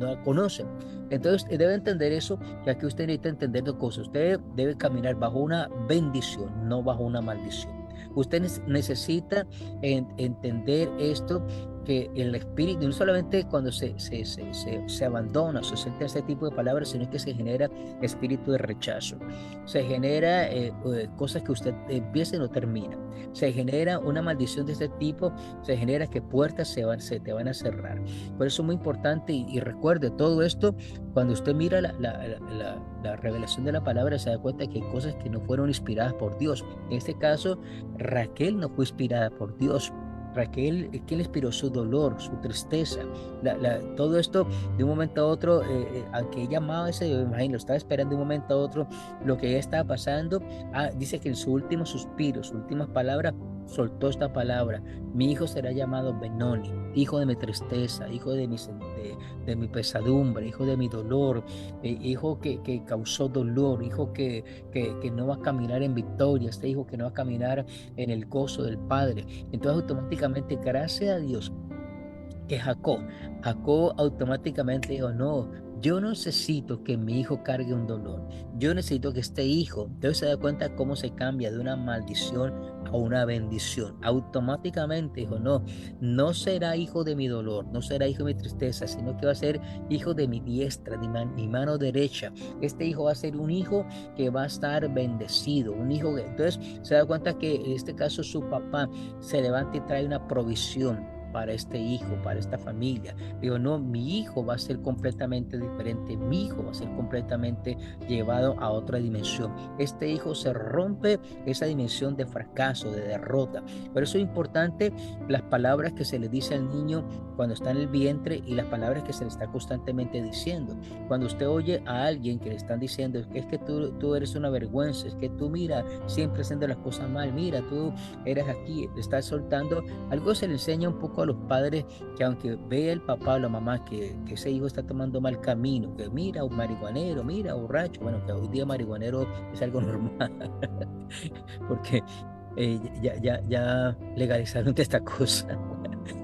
la conocen. Entonces debe entender eso, ya que usted necesita entender dos cosas. Usted debe caminar bajo una bendición, no bajo una maldición. Usted necesita entender esto, porque el espíritu, no solamente cuando se abandona, se siente ese tipo de palabras, sino que se genera espíritu de rechazo, se genera cosas que usted empieza y no termina, se genera una maldición de este tipo, se genera que puertas se te van a cerrar. Por eso es muy importante y recuerde todo esto, cuando usted mira la revelación de la palabra, se da cuenta que hay cosas que no fueron inspiradas por Dios. En este caso, Raquel no fue inspirada por Dios. Raquel, ¿qué le inspiró? Su dolor, su tristeza, todo esto de un momento a otro, aunque ella amaba ese, yo me imagino, estaba esperando de un momento a otro lo que ella estaba pasando. Dice que en su último suspiro, sus últimas palabras, soltó esta palabra: mi hijo será llamado Benoni, hijo de mi tristeza, hijo de mi pesadumbre, hijo de mi dolor, hijo que causó dolor, hijo que no va a caminar en victoria, este hijo que no va a caminar en el gozo del Padre. Entonces automáticamente, gracias a Dios, que Jacob automáticamente dijo: no, yo no necesito que mi hijo cargue un dolor, yo necesito que este hijo. Entonces se da cuenta cómo se cambia de una maldición a una bendición. Automáticamente dijo: no, no será hijo de mi dolor, no será hijo de mi tristeza, sino que va a ser hijo de mi diestra, de mi mano derecha. Este hijo va a ser un hijo que va a estar bendecido, un hijo que... Entonces se da cuenta que en este caso su papá se levanta y trae una provisión para este hijo, para esta familia. Digo: no, mi hijo va a ser completamente diferente, mi hijo va a ser completamente llevado a otra dimensión. Este hijo se rompe esa dimensión de fracaso, de derrota. Por eso es importante las palabras que se le dice al niño cuando está en el vientre y las palabras que se le está constantemente diciendo. Cuando usted oye a alguien que le están diciendo que es que tú eres una vergüenza, es que tú, mira, siempre haciendo las cosas mal, mira, tú eres aquí, le estás soltando algo, se le enseña un poco a los padres, que aunque vea el papá o la mamá que ese hijo está tomando mal camino, que mira, un marihuanero, mira, borracho, bueno, que hoy día marihuanero es algo normal, porque ya legalizaron esta cosa.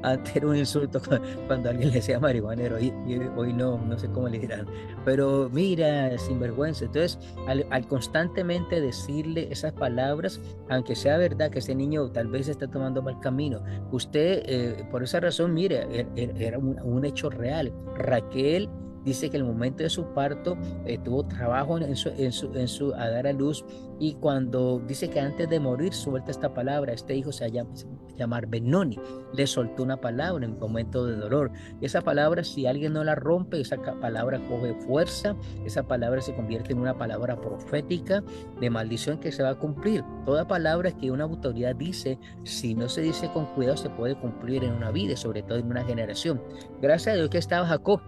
Antes era un insulto cuando alguien le decía marihuanero, y hoy no sé cómo le dirán, pero mira, sinvergüenza. Entonces, al constantemente decirle esas palabras, aunque sea verdad que ese niño tal vez está tomando mal camino, usted, por esa razón, mire, era un hecho real. Raquel dice que en el momento de su parto tuvo trabajo a dar a luz, y cuando dice que antes de morir suelta esta palabra: este hijo se va a llamar Benoni. Le soltó una palabra en un momento de dolor. Y esa palabra, si alguien no la rompe, esa palabra coge fuerza, esa palabra se convierte en una palabra profética de maldición que se va a cumplir. Toda palabra que una autoridad dice, si no se dice con cuidado, se puede cumplir en una vida, sobre todo en una generación. Gracias a Dios que estaba Jacob,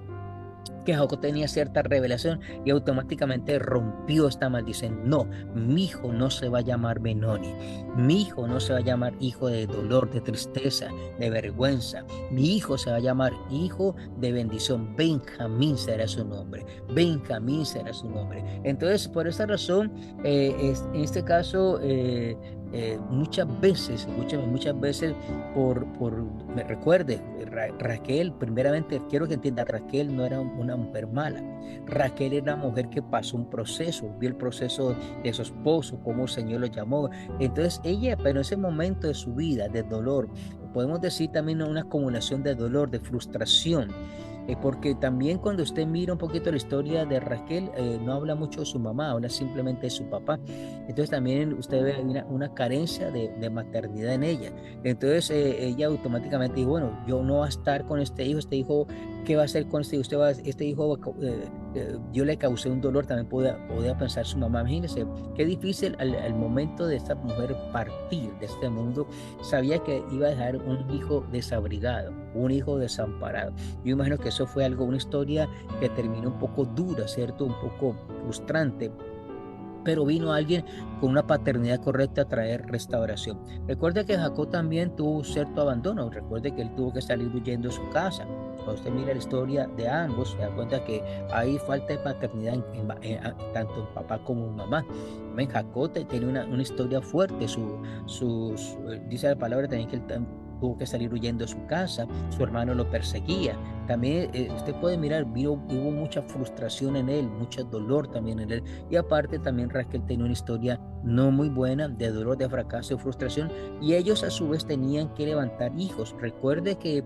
que Jacob tenía cierta revelación y automáticamente rompió esta maldición. No, mi hijo no se va a llamar Benoni, mi hijo no se va a llamar hijo de dolor, de tristeza, de vergüenza. Mi hijo se va a llamar hijo de bendición. Benjamín será su nombre, Benjamín será su nombre. Entonces, por esta razón, en este caso, muchas veces, me recuerde, Raquel, primeramente quiero que entienda: Raquel no era una mujer mala. Raquel era una mujer que pasó un proceso, vio el proceso de su esposo, cómo el Señor lo llamó. Entonces ella, pero en ese momento de su vida, de dolor, podemos decir también una acumulación de dolor, de frustración, porque también cuando usted mira un poquito la historia de Raquel, no habla mucho de su mamá, habla simplemente de su papá. Entonces también usted ve una carencia de maternidad en ella. Entonces ella automáticamente dijo: bueno, yo no voy a estar con este hijo, ¿qué va a hacer con este hijo? Este hijo, yo le causé un dolor, también podía pensar su mamá. Imagínense, qué difícil al momento de esta mujer partir de este mundo, sabía que iba a dejar un hijo desabrigado, un hijo desamparado. Yo imagino que eso fue una historia que terminó un poco dura, ¿cierto? Un poco frustrante, pero vino alguien con una paternidad correcta a traer restauración. Recuerde que Jacob también tuvo cierto abandono. Recuerde que él tuvo que salir huyendo de su casa. Cuando usted mira la historia de ambos, se da cuenta que hay falta de paternidad tanto en papá como en mamá. Jacob tiene una historia fuerte. Dice la palabra también que él tuvo que salir huyendo de su casa, su hermano lo perseguía. También usted puede mirar, hubo mucha frustración en él, mucho dolor también en él. Y aparte también Raquel tenía una historia no muy buena de dolor, de fracaso y frustración. Y ellos a su vez tenían que levantar hijos. Recuerde que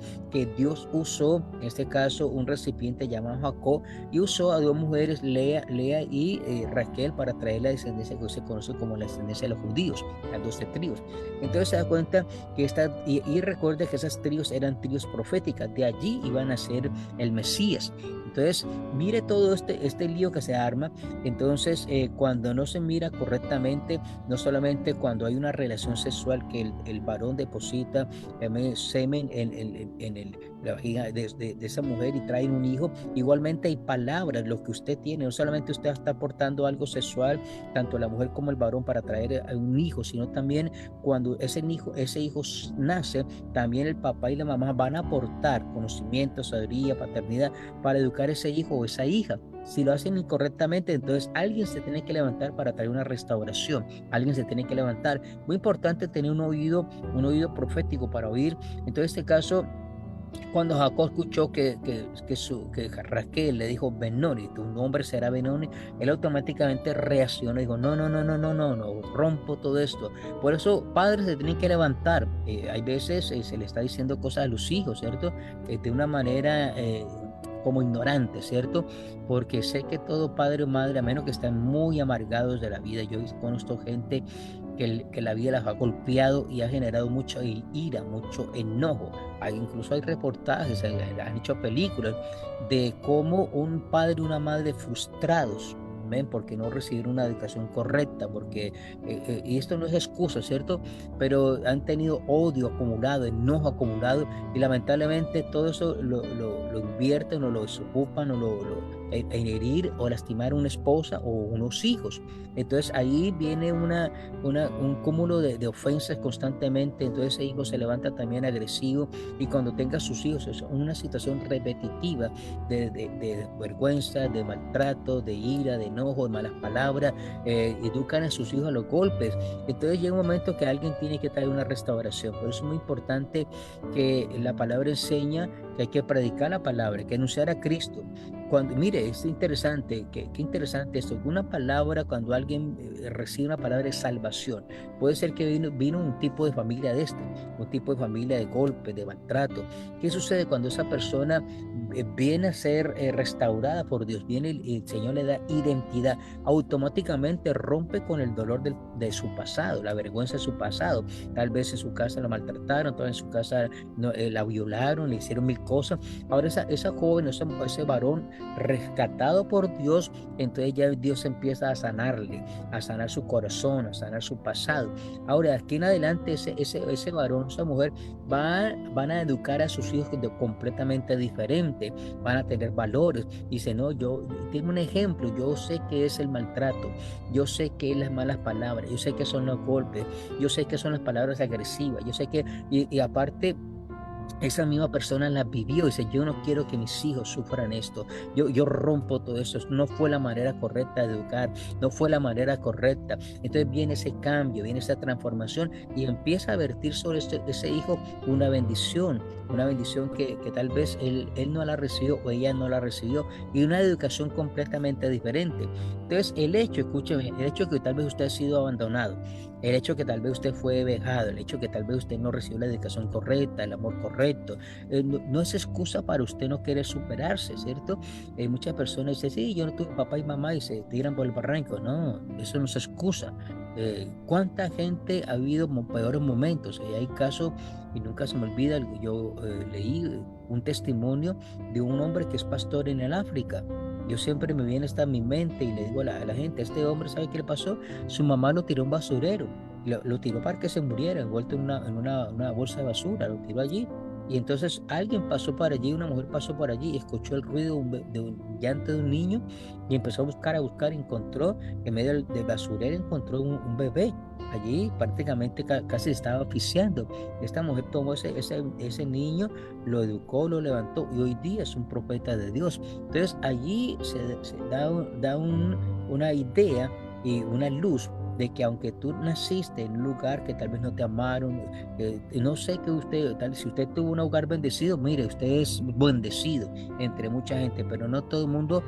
Dios usó, en este caso, un recipiente llamado Jacob y usó a dos mujeres, Lea y Raquel, para traer la descendencia que se conoce como la descendencia de los judíos, las 12 tribus. Entonces se da cuenta que y recuerde que esas tribus eran tribus proféticas, de allí iban a ser el Mesías. Entonces, mire todo este lío que se arma. Entonces, cuando no se mira correctamente, no solamente cuando hay una relación sexual que el varón deposita semen en la vagina de esa mujer y traen un hijo, igualmente hay palabras, lo que usted tiene, no solamente usted está aportando algo sexual, tanto la mujer como el varón, para traer a un hijo, sino también cuando ese hijo nace, también el papá y la mamá van a aportar conocimiento, sabiduría, paternidad para educar a ese hijo o esa hija. Si lo hacen incorrectamente, entonces alguien se tiene que levantar para traer una restauración, alguien se tiene que levantar. Muy importante tener un oído profético para oír. Entonces, en este caso, cuando Jacob escuchó que Raquel le dijo Benoni, tu nombre será Benoni, él automáticamente reaccionó y dijo, no, no, no, no, no, no, no, rompo todo esto. Por eso padres se tienen que levantar. Hay veces se le está diciendo cosas a los hijos, ¿cierto? De una manera como ignorante, ¿cierto? Porque sé que todo padre o madre, a menos que estén muy amargados de la vida, yo conozco gente que la vida las ha golpeado y ha generado mucha ira, mucho enojo. Incluso hay reportajes, se han hecho películas de cómo un padre y una madre frustrados, ¿ven? Porque no recibieron una educación correcta, y esto no es excusa, ¿cierto? Pero han tenido odio acumulado, enojo acumulado, y lamentablemente todo eso lo invierten o lo desocupan en herir o lastimar a una esposa o unos hijos. Entonces ahí viene un cúmulo de ofensas constantemente. Entonces ese hijo se levanta también agresivo, y cuando tenga sus hijos es una situación repetitiva de vergüenza, de maltrato, de ira, de enojo, de malas palabras. Educan a sus hijos a los golpes. Entonces llega un momento que alguien tiene que traer una restauración. Por eso es muy importante que la palabra enseña que hay que predicar la palabra, hay que anunciar a Cristo. Mire, es interesante, qué interesante esto. Una palabra, cuando alguien recibe una palabra de salvación, puede ser que vino un tipo de familia un tipo de familia de golpe, de maltrato. ¿Qué sucede cuando esa persona viene a ser restaurada por Dios? Viene el Señor le da identidad, automáticamente rompe con el dolor de su pasado, la vergüenza de su pasado. Tal vez en su casa la maltrataron, tal vez en su casa la violaron, le hicieron mil cosas. Ahora esa joven, ese varón rescatado por Dios, entonces ya Dios empieza a sanarle, a sanar su corazón, a sanar su pasado. Ahora, aquí en adelante, ese varón, esa mujer, van a educar a sus hijos completamente diferente, van a tener valores. Dice, no, yo tengo un ejemplo, yo sé que es el maltrato, yo sé que es las malas palabras, yo sé que son los golpes, yo sé que son las palabras agresivas, yo sé que, y aparte, esa misma persona la vivió y dice, yo no quiero que mis hijos sufran esto, yo rompo todo eso, no fue la manera correcta de educar, no fue la manera correcta. Entonces viene ese cambio, viene esa transformación, y empieza a vertir sobre ese hijo una bendición que tal vez él no la recibió o ella no la recibió, y una educación completamente diferente. Entonces escúcheme, el hecho que tal vez usted ha sido abandonado, el hecho que tal vez usted fue vejado, el hecho que tal vez usted no recibió la educación correcta, el amor correcto, no es excusa para usted no querer superarse, ¿cierto? Muchas personas dicen, sí, yo no tuve papá y mamá, y se tiran por el barranco. No, eso no es excusa. ¿Cuánta gente ha habido peores momentos? Hay casos, y nunca se me olvida, yo leí un testimonio de un hombre que es pastor en el África. Yo siempre me viene hasta en mi mente y le digo a la gente, este hombre, ¿sabe qué le pasó? Su mamá lo tiró a un basurero, lo tiró para que se muriera, envuelto en una bolsa de basura, lo tiró allí. Y entonces alguien pasó por allí, una mujer pasó por allí y escuchó el ruido de un llanto de un niño, y empezó a buscar, encontró, en medio del basurero, encontró un bebé. Allí prácticamente casi estaba asfixiando. Esta mujer tomó ese niño, lo educó, lo levantó, y hoy día es un profeta de Dios. Entonces allí se da una idea y una luz de que aunque tú naciste en un lugar que tal vez no te amaron, no sé que usted, tal, si usted tuvo un hogar bendecido, mire, usted es bendecido entre mucha gente, pero no todo el mundo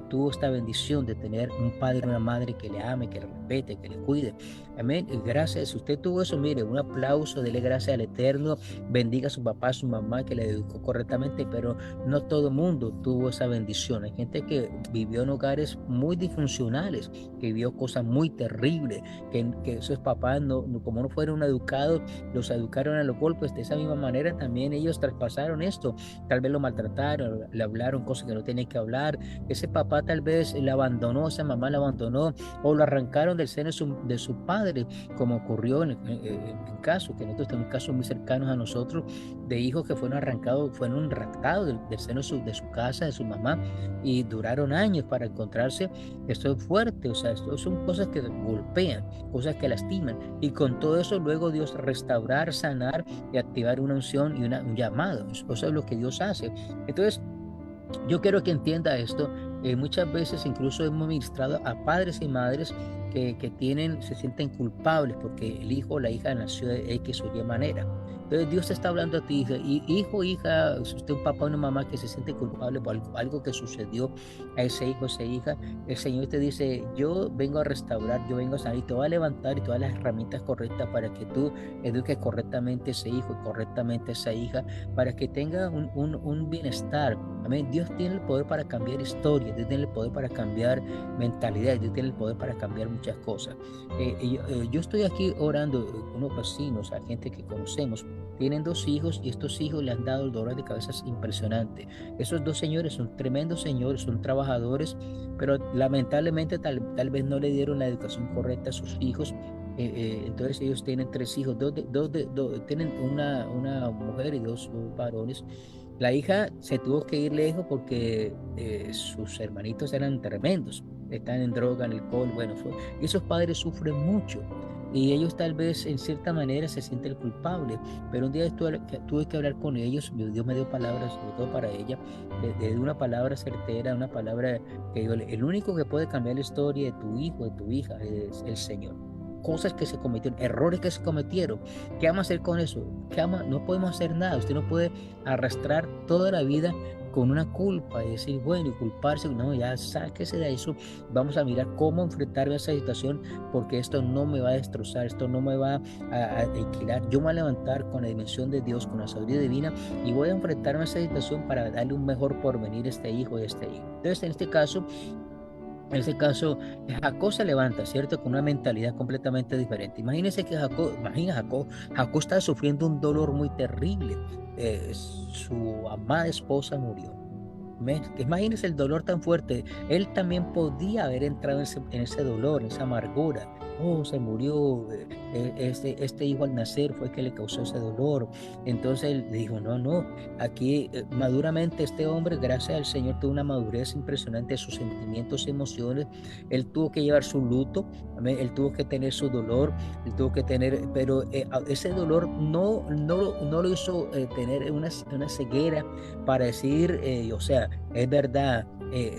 tuvo esta bendición de tener un padre o una madre que le ame, que le respete, que le cuide. Amén. Gracias. Si usted tuvo eso, mire, un aplauso, dele gracias al Eterno, bendiga a su papá, a su mamá que le educó correctamente, pero no todo el mundo tuvo esa bendición. Hay gente que vivió en hogares muy disfuncionales, que vio cosas muy terribles, que esos papás, como no fueron educados, los educaron a los golpes. De esa misma manera también ellos traspasaron esto. Tal vez lo maltrataron, le hablaron cosas que no tenían que hablar. Ese papá tal vez le abandonó, esa mamá le abandonó, o lo arrancaron del seno de su padre, como ocurrió en mi caso, que nosotros tenemos casos muy cercanos a nosotros, de hijos que fueron arrancados, fueron raptados del seno de su casa, de su mamá, y duraron años para encontrarse. Esto es fuerte, o sea, esto son cosas que golpean, cosas que lastiman, y con todo eso luego Dios restaurar, sanar y activar una unción y un llamado. Eso es lo que Dios hace. Entonces, yo quiero que entienda esto. Muchas veces incluso hemos ministrado a padres y madres que se sienten culpables porque el hijo o la hija nació de X o Y manera. Entonces Dios te está hablando a ti, hijo, hija, si usted es un papá o una mamá que se siente culpable por algo que sucedió a ese hijo o esa hija, el Señor te dice, yo vengo a restaurar, yo vengo a sanar y te voy a levantar y todas las herramientas correctas para que tú eduques correctamente a ese hijo y correctamente a esa hija, para que tenga un bienestar. Amén. Dios tiene el poder para cambiar historias, Dios tiene el poder para cambiar mentalidad, Dios tiene el poder para cambiar muchas cosas. Yo estoy aquí orando con unos vecinos, a gente que conocemos, tienen 2 hijos y estos hijos le han dado el dolor de cabeza impresionante. Esos 2 señores son tremendos señores, son trabajadores, pero lamentablemente tal vez no le dieron la educación correcta a sus hijos. Entonces ellos tienen 3 hijos, tienen una mujer y 2 varones. La hija se tuvo que ir lejos porque sus hermanitos eran tremendos, están en droga, en alcohol, bueno, y esos padres sufren mucho. Y ellos tal vez en cierta manera se sienten culpables, pero un día tuve que hablar con ellos, Dios me dio palabras, sobre todo para ella, de una palabra certera, una palabra que digo, el único que puede cambiar la historia de tu hijo, de tu hija, es el Señor. Cosas que se cometieron, errores que se cometieron. ¿Qué vamos a hacer con eso? No podemos hacer nada. Usted no puede arrastrar toda la vida con una culpa y decir, bueno, y culparse, no, ya sáquese de eso, vamos a mirar cómo enfrentarme a esa situación, porque esto no me va a destrozar, esto no me va a aniquilar. Yo me voy a levantar con la dimensión de Dios, con la sabiduría divina, y voy a enfrentarme a esa situación para darle un mejor porvenir a este hijo y a este hijo. Entonces, en este caso, Jacob se levanta, ¿cierto? Con una mentalidad completamente diferente. Imagínense que Jacob está sufriendo un dolor muy terrible. Su amada esposa murió. Imagínense el dolor tan fuerte. Él también podía haber entrado en ese dolor, en esa amargura. Oh, se murió, este hijo al nacer fue el que le causó ese dolor. Entonces él dijo, no, aquí maduramente este hombre, gracias al Señor, tuvo una madurez impresionante de sus sentimientos y emociones. Él tuvo que llevar su luto, él tuvo que tener su dolor, él tuvo que tener, pero ese dolor no lo hizo tener una ceguera para decir, o sea, es verdad,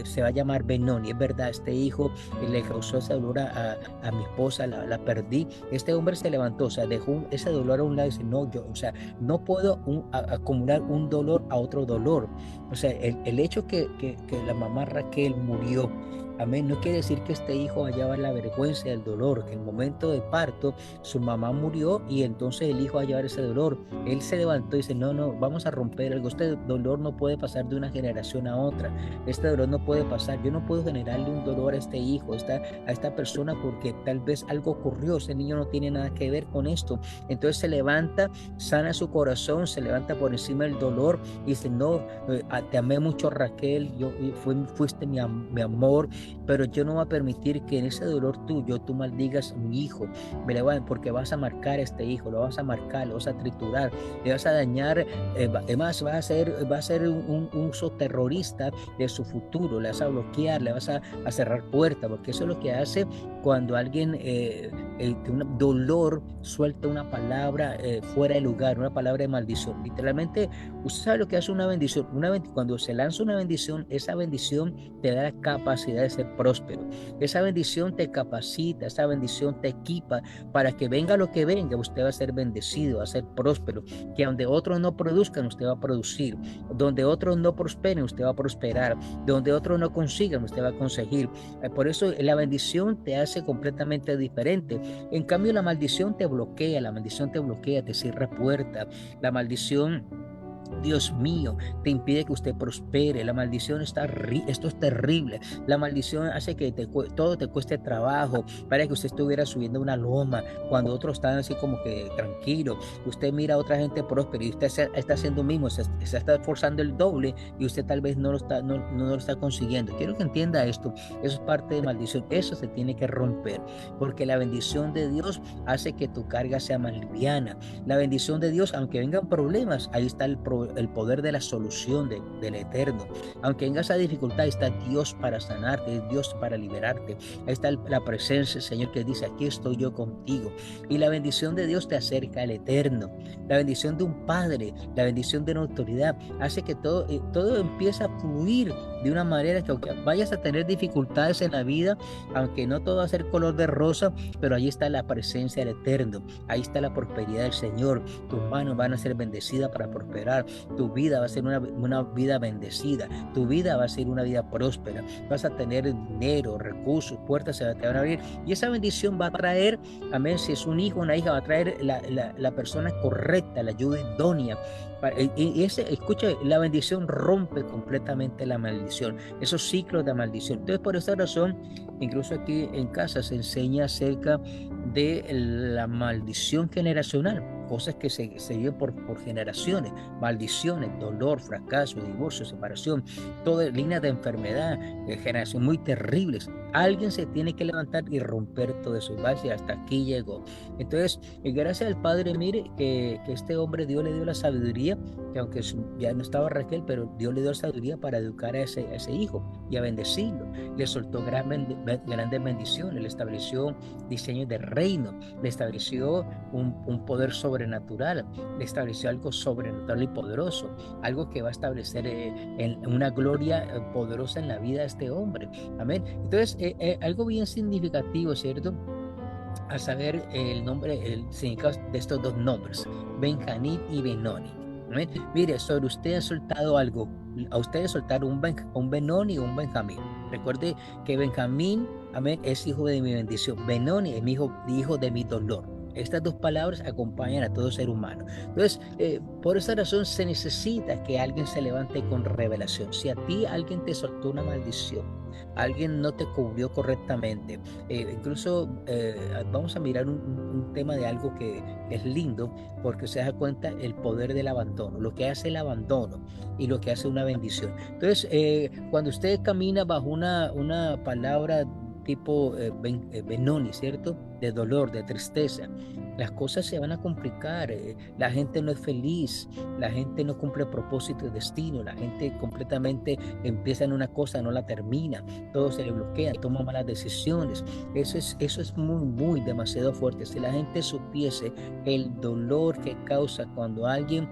se va a llamar Benoni, es verdad, este hijo le causó ese dolor a mi esposa, la perdí. Este hombre se levantó, o sea, dejó ese dolor a un lado y dice, no, o sea, no puedo acumular un dolor a otro dolor. O sea, el hecho que la mamá Raquel murió, amén, no quiere decir que este hijo vaya a llevar la vergüenza del dolor, que en el momento de parto su mamá murió y entonces el hijo va a llevar ese dolor. Él se levantó y dice, no, vamos a romper algo, este dolor no puede pasar de una generación a otra, este dolor no puede pasar, yo no puedo generarle un dolor a este hijo, a esta persona, porque tal vez algo ocurrió, ese niño no tiene nada que ver con esto. Entonces se levanta, sana su corazón, se levanta por encima del dolor y dice, no, te amé mucho Raquel, fuiste mi amor, pero yo no voy a permitir que en ese dolor tuyo tú maldigas a mi hijo, porque vas a marcar a este hijo, lo vas a marcar, lo vas a triturar, le vas a dañar, además va a ser un uso terrorista de su futuro, le vas a bloquear, le vas a cerrar puertas, porque eso es lo que hace cuando alguien un dolor suelta una palabra fuera de lugar, una palabra de maldición. Literalmente, usted sabe lo que hace una bendición. Cuando se lanza una bendición, esa bendición te da la capacidad de ser ser próspero. Esa bendición te capacita, esa bendición te equipa para que venga lo que venga, usted va a ser bendecido, va a ser próspero, que donde otros no produzcan, usted va a producir, donde otros no prosperen, usted va a prosperar, donde otros no consigan, usted va a conseguir. Por eso la bendición te hace completamente diferente. En cambio, la maldición te bloquea, te cierra puertas. La maldición, Dios mío, te impide que usted prospere. La maldición esto es terrible. La maldición hace que todo te cueste trabajo. Para que usted estuviera subiendo una loma cuando otros están así como que tranquilo. Usted mira a otra gente próspera y usted está haciendo mismo, se está esforzando el doble y usted tal vez no lo está consiguiendo. Quiero que entienda esto. Eso es parte de maldición. Eso se tiene que romper, porque la bendición de Dios hace que tu carga sea más liviana. La bendición de Dios, aunque vengan problemas, ahí está el poder de la solución del Eterno. Aunque venga esa dificultad, está Dios para sanarte, es Dios para liberarte. Ahí está la presencia del Señor que dice: aquí estoy yo contigo. Y la bendición de Dios te acerca al Eterno. La bendición de un Padre, la bendición de una autoridad, hace que todo empieza a fluir de una manera que, aunque vayas a tener dificultades en la vida, aunque no todo va a ser color de rosa, pero ahí está la presencia del Eterno. Ahí está la prosperidad del Señor. Tus manos van a ser bendecidas para prosperar. Tu vida va a ser una vida bendecida. Tu vida va a ser una vida próspera. Vas a tener dinero, recursos, puertas se te van a abrir. Y esa bendición va a traer, amén, si es un hijo o una hija, va a traer la persona correcta, la ayuda idónea. Escucha, la bendición rompe completamente la maldición, esos ciclos de maldición. Entonces, por esa razón, incluso aquí en casa se enseña acerca de la maldición generacional, cosas que se viven por generaciones, maldiciones, dolor, fracaso, divorcio, separación, todas líneas de enfermedad, generaciones muy terribles. Alguien se tiene que levantar y romper todo eso. Y hasta aquí llegó. Entonces, gracias al Padre, mire que este hombre, Dios le dio la sabiduría, que aunque ya no estaba Raquel, pero Dios le dio la sabiduría para educar a ese hijo y a bendecirlo. Le soltó grandes bendiciones, le estableció diseños de reino, le estableció un poder sobrenatural, le estableció algo sobrenatural y poderoso, algo que va a establecer una gloria poderosa en la vida de este hombre. Amén. Entonces, algo bien significativo, ¿cierto? A saber el significado de estos dos nombres, Benjamín y Benoni. ¿Amén? Mire, sobre usted ha soltado algo, a ustedes soltaron un Benoni y un Benjamín. Recuerde que Benjamín, amén, es hijo de mi bendición. Benoni es hijo de mi dolor. Estas dos palabras acompañan a todo ser humano. Entonces, por esa razón se necesita que alguien se levante con revelación. Si a ti alguien te soltó una maldición, alguien no te cubrió correctamente, incluso vamos a mirar un tema de algo que es lindo, porque se da cuenta el poder del abandono, lo que hace el abandono y lo que hace una bendición. Entonces, cuando usted camina bajo una palabra tipo Benoni, ¿cierto? De dolor, de tristeza, las cosas se van a complicar, la gente no es feliz, la gente no cumple propósito y destino, la gente completamente empieza en una cosa, no la termina, todo se le bloquea, toma malas decisiones. Eso es muy demasiado fuerte. Si la gente supiese el dolor que causa cuando alguien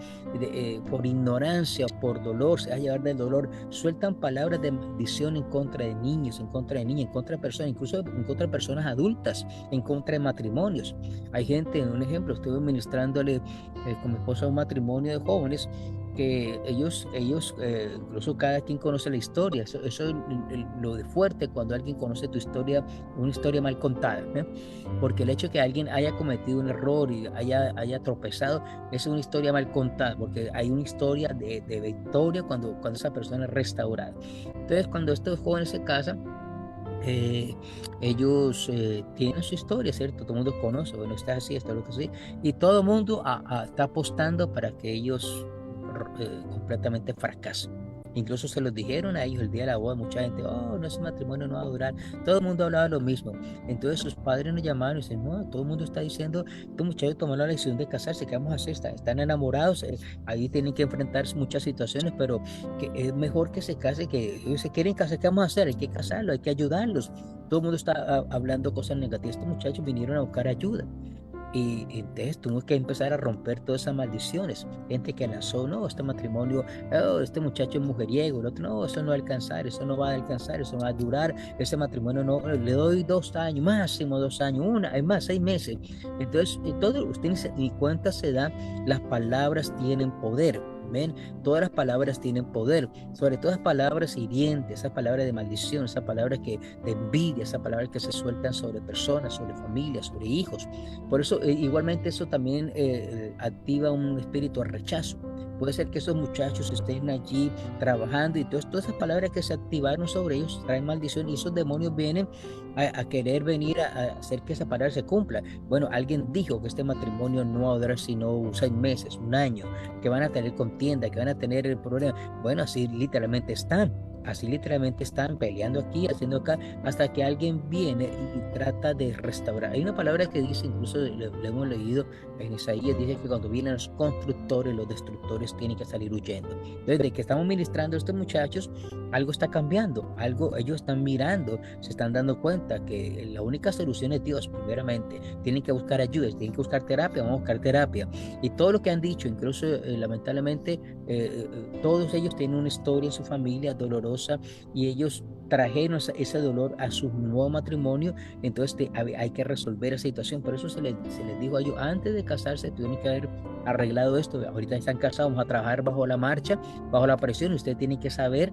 por ignorancia o por dolor se va a llevar del dolor, sueltan palabras de maldición en contra de niños, en contra de niñas, en contra de personas, incluso en contra de personas adultas, en contra de matrimonios. Hay gente, un ejemplo, estuve ministrándole con mi esposa un matrimonio de jóvenes que ellos incluso cada quien conoce la historia. Eso es lo de fuerte cuando alguien conoce tu historia, una historia mal contada, ¿eh? Porque el hecho de que alguien haya cometido un error y haya tropezado es una historia mal contada, porque hay una historia de victoria cuando esa persona es restaurada. Entonces, cuando estos jóvenes se casan, ellos tienen su historia, ¿cierto? Todo el mundo conoce, bueno, está así, esto es lo que sí, y todo el mundo está apostando para que ellos completamente fracasen. Incluso se los dijeron a ellos el día de la boda, mucha gente: oh, no, ese matrimonio no va a durar. Todo el mundo hablaba lo mismo. Entonces sus padres nos llamaron y dicen: no, todo el mundo está diciendo, estos muchachos tomaron la decisión de casarse, ¿qué vamos a hacer? Están enamorados, ahí tienen que enfrentarse muchas situaciones, pero que es mejor que se case, que ellos se quieren casar, ¿qué vamos a hacer? Hay que casarlos, hay que ayudarlos. Todo el mundo está hablando cosas negativas. Estos muchachos vinieron a buscar ayuda. Y entonces tuvo que empezar a romper todas esas maldiciones. Gente que lanzó, no, este matrimonio, oh, este muchacho es mujeriego, el otro, no, eso no va a alcanzar, eso no va a alcanzar, eso no va a durar, ese matrimonio no, le doy 2 años, máximo 2 años, es más, 6 meses. Entonces, todo usted ni cuenta se da, las palabras tienen poder. Amén. Todas las palabras tienen poder, sobre todo las palabras hirientes, esas palabras de maldición, esas palabras de envidia, esas palabras que se sueltan sobre personas, sobre familias, sobre hijos. Por eso, igualmente, eso también activa un espíritu de rechazo. Puede ser que esos muchachos estén allí trabajando y todas esas palabras que se activaron sobre ellos traen maldición y esos demonios vienen a querer venir a hacer que esa palabra se cumpla. Bueno, alguien dijo que este matrimonio no va a durar sino 6 meses, un año, que van a tener contienda, que van a tener problemas. Bueno, así literalmente están. Así literalmente están peleando aquí, haciendo acá, hasta que alguien viene y trata de restaurar. Hay una palabra que dice, incluso le hemos leído en Isaías, dice que cuando vienen los constructores, los destructores tienen que salir huyendo. Desde que estamos ministrando a estos muchachos, algo está cambiando, algo ellos están mirando, se están dando cuenta que la única solución es Dios, primeramente. Tienen que buscar ayuda, tienen que buscar terapia, vamos a buscar terapia. Y todo lo que han dicho, incluso lamentablemente, todos ellos tienen una historia en su familia dolorosa y ellos trajeron ese dolor a su nuevo matrimonio. Entonces hay que resolver esa situación. Por eso se les dijo a ellos, antes de casarse tuvieron que haber arreglado esto. Ahorita están casados, vamos a trabajar bajo la marcha, bajo la presión. Usted tiene que saber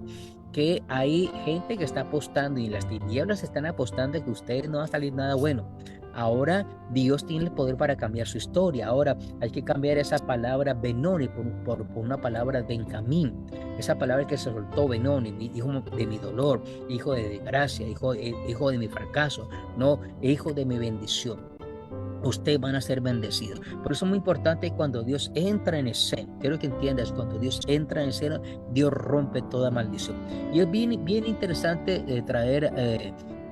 que hay gente que está apostando y las tinieblas están apostando que usted no va a salir nada bueno. Ahora Dios tiene el poder para cambiar su historia. Ahora hay que cambiar esa palabra Benoni por una palabra Benjamín. Esa palabra que se soltó, Benoni, hijo de mi dolor, hijo de desgracia, hijo de mi fracaso, no, hijo de mi bendición. Ustedes van a ser bendecidos. Por eso es muy importante cuando Dios entra en escena. Quiero que entiendas, cuando Dios entra en escena, Dios rompe toda maldición. Y es bien interesante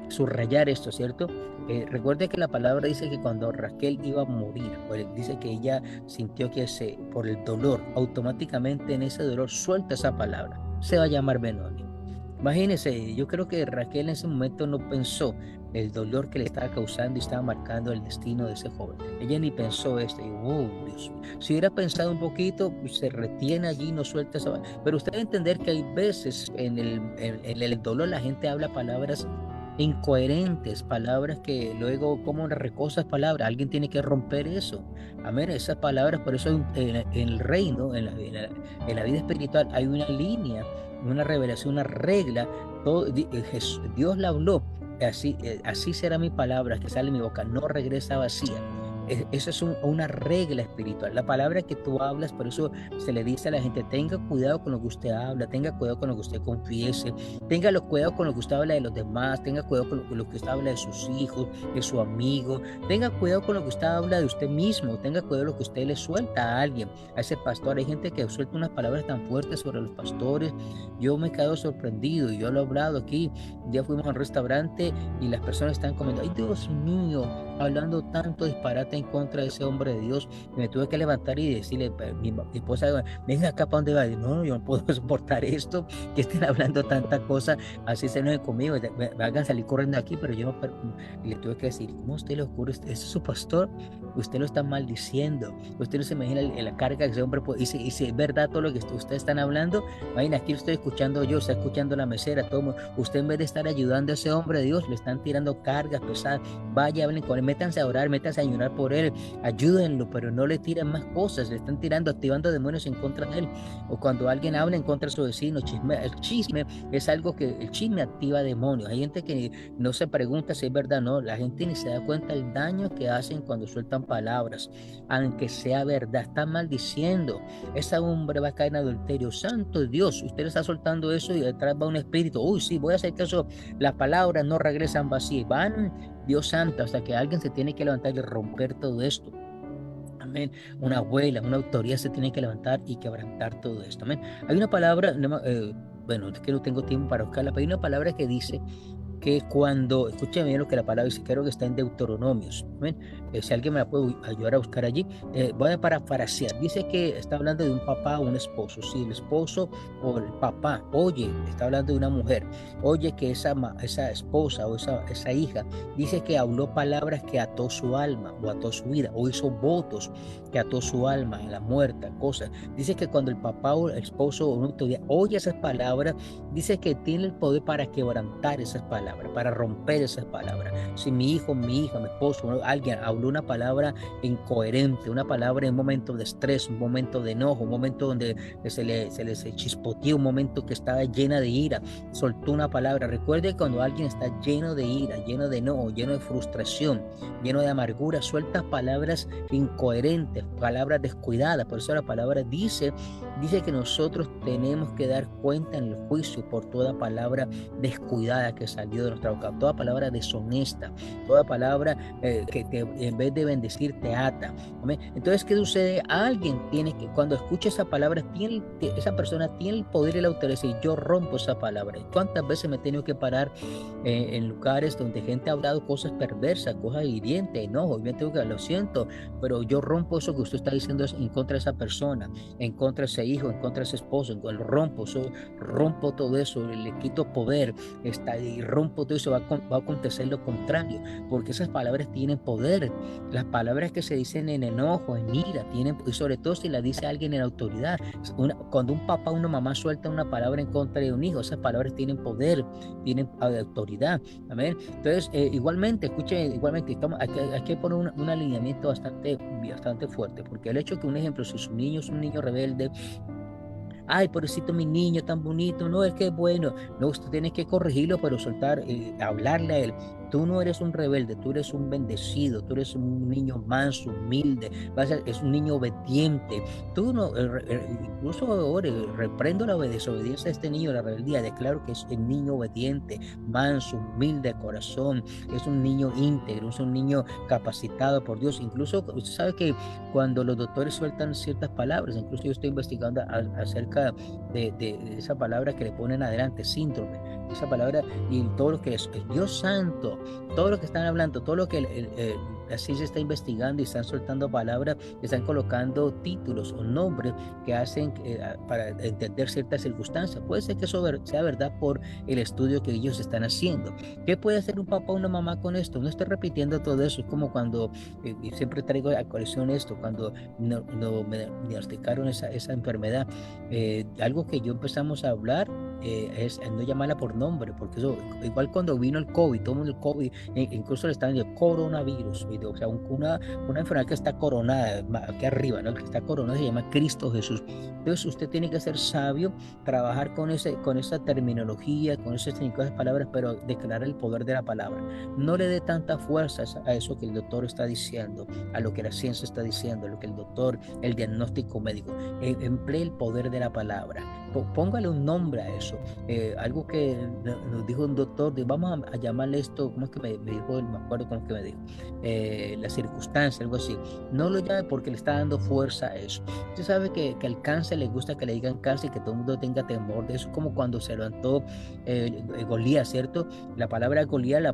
subrayar esto, ¿cierto? Recuerde que la palabra dice que cuando Raquel iba a morir, pues dice que ella sintió que por el dolor, automáticamente en ese dolor suelta esa palabra. Se va a llamar Benoni. Imagínense, yo creo que Raquel en ese momento no pensó el dolor que le estaba causando y estaba marcando el destino de ese joven. Ella ni pensó esto. Y, oh, Dios. Si hubiera pensado un poquito, se retiene allí, no suelta esa. Pero usted debe entender que hay veces en el dolor la gente habla palabras incoherentes, palabras que luego como recosas palabras, alguien tiene que romper eso, amén, esas palabras. Por eso en el reino, en la vida espiritual hay una línea, una revelación, una regla. Dios la habló, así será mi palabra que sale de mi boca, no regresa vacía. Eso es una regla espiritual. La palabra que tú hablas, por eso se le dice a la gente, tenga cuidado con lo que usted habla, tenga cuidado con lo que usted confiese, tenga cuidado con lo que usted habla de los demás, tenga cuidado con lo que usted habla de sus hijos, de su amigo, tenga cuidado con lo que usted habla de usted mismo, tenga cuidado con lo que usted le suelta a alguien, a ese pastor. Hay gente que suelta unas palabras tan fuertes sobre los pastores. Yo me he quedado sorprendido, yo lo he hablado aquí. Un día fuimos a un restaurante y las personas están comentando, ay Dios mío, hablando tanto disparate en contra de ese hombre de Dios. Me tuve que levantar y decirle, mi esposa, venga acá para donde va. No, yo no puedo soportar esto, que estén hablando tanta cosa, así se enojen conmigo, me hagan salir corriendo aquí, pero yo no. Y le tuve que decir, ¿cómo a usted le ocurre? Ese es su pastor, usted lo está maldiciendo, usted no se imagina la carga que ese hombre puede. Y si es verdad todo lo que ustedes están hablando, imagina, aquí estoy escuchando yo, está escuchando la mesera, todo. Usted en vez de estar ayudando a ese hombre de Dios, le están tirando cargas pesadas. Vaya, hablen con él, métanse a orar, métanse a ayunar por él, ayúdenlo, pero no le tiren más cosas, le están tirando, activando demonios en contra de él. O cuando alguien habla en contra de su vecino, el chisme es algo que, el chisme activa demonios. Hay gente que no se pregunta si es verdad o no, la gente ni se da cuenta del daño que hacen cuando sueltan palabras, aunque sea verdad, están maldiciendo. Ese hombre va a caer en adulterio, santo Dios, usted está soltando eso y detrás va un espíritu, uy, sí, voy a hacer que eso, las palabras no regresan vacías, van, Dios santo, hasta que alguien se tiene que levantar y romper todo esto. Amén. Una abuela, una autoridad se tiene que levantar y quebrantar todo esto. Amén. Hay una palabra, bueno, es que no tengo tiempo para buscarla, pero hay una palabra que dice que cuando, escuchen bien lo que la palabra dice, creo que está en Deuteronomios, ¿ven? Si alguien me la puede ayudar a buscar allí, voy a parafrasear. Dice que está hablando de un papá o un esposo. Si el esposo o el papá oye, está hablando de una mujer, oye que esa esposa o esa hija dice que habló palabras que ató su alma o ató su vida, o hizo votos que ató su alma en la muerte, cosas. Dice que cuando el papá o el esposo o una autoridad oye esas palabras, dice que tiene el poder para quebrantar esas palabras, para romper esas palabras. Si mi hijo, mi hija, mi esposo, alguien habló una palabra incoherente, una palabra en un momento de estrés, un momento de enojo, un momento donde se les chispoteó, un momento que estaba llena de ira, soltó una palabra. Recuerde que cuando alguien está lleno de ira, lleno de enojo, lleno de frustración, lleno de amargura, suelta palabras incoherentes, palabras descuidadas. Por eso la palabra dice que nosotros tenemos que dar cuenta en el juicio por toda palabra descuidada que salió de nuestra boca, toda palabra deshonesta, toda palabra que en vez de bendecir te ata. ¿Amén? Entonces, ¿qué sucede? Alguien tiene que, cuando escucha esa palabra, esa persona tiene el poder y la autoridad de decir, yo rompo esa palabra. ¿Cuántas veces me he tenido que parar en lugares donde gente ha hablado cosas perversas, cosas hirientes, enojo? Yo tengo que, lo siento, pero yo rompo eso que usted está diciendo en contra de esa persona, en contra de ese hijo, en contra de ese esposo, rompo todo eso, le quito poder, y rompo todo eso, va a acontecer lo contrario, porque esas palabras tienen poder. Las palabras que se dicen en enojo, en ira, tienen, y sobre todo si las dice alguien en autoridad. Cuando un papá o una mamá suelta una palabra en contra de un hijo, esas palabras tienen poder, tienen autoridad. Amén. Entonces, igualmente, escuchen, igualmente, hay que poner un alineamiento bastante fuerte, porque el hecho que, un ejemplo, si su niño es un niño rebelde, ay, pobrecito mi niño tan bonito, no, es que es bueno, no, usted tiene que corregirlo, pero soltar, hablarle a él. Tú no eres un rebelde, tú eres un bendecido, tú eres un niño manso, humilde, es un niño obediente. Tú no, incluso ahora reprendo la desobediencia de este niño, la rebeldía, declaro que es el niño obediente, manso, humilde de corazón, es un niño íntegro, es un niño capacitado por Dios. Incluso usted sabe que cuando los doctores sueltan ciertas palabras, incluso yo estoy investigando acerca de esa palabra que le ponen adelante, síndrome, esa palabra, y todo lo que es Dios santo, todo lo que están hablando, todo lo que la ciencia está investigando, y están soltando palabras, están colocando títulos o nombres que hacen para entender ciertas circunstancias. Puede ser que eso sea verdad por el estudio que ellos están haciendo. ¿Qué puede hacer un papá o una mamá con esto? No estoy repitiendo todo eso, es como cuando, y siempre traigo a colección esto, cuando me diagnosticaron esa enfermedad, algo que yo empezamos a hablar es no llamarla por nombre, porque eso, igual cuando vino el COVID, todo el mundo el COVID, incluso le están diciendo coronavirus, o sea, una enfermedad que está coronada aquí arriba, ¿no? El que está coronado se llama Cristo Jesús. Entonces usted tiene que ser sabio, trabajar con esa terminología, con esas palabras, pero declarar el poder de la palabra. No le dé tanta fuerza a eso que el doctor está diciendo, a lo que la ciencia está diciendo, a lo que el diagnóstico médico. Emplee el poder de la palabra. Póngale un nombre a eso. Algo que nos dijo un doctor, vamos a llamarle esto, ¿cómo es que me dijo? Me acuerdo cómo es que me dijo. La circunstancia, algo así. No lo llame porque le está dando fuerza a eso. Usted sabe que al cáncer le gusta que le digan cáncer y que todo el mundo tenga temor de eso, como cuando se levantó Goliat, ¿cierto? La palabra Goliat,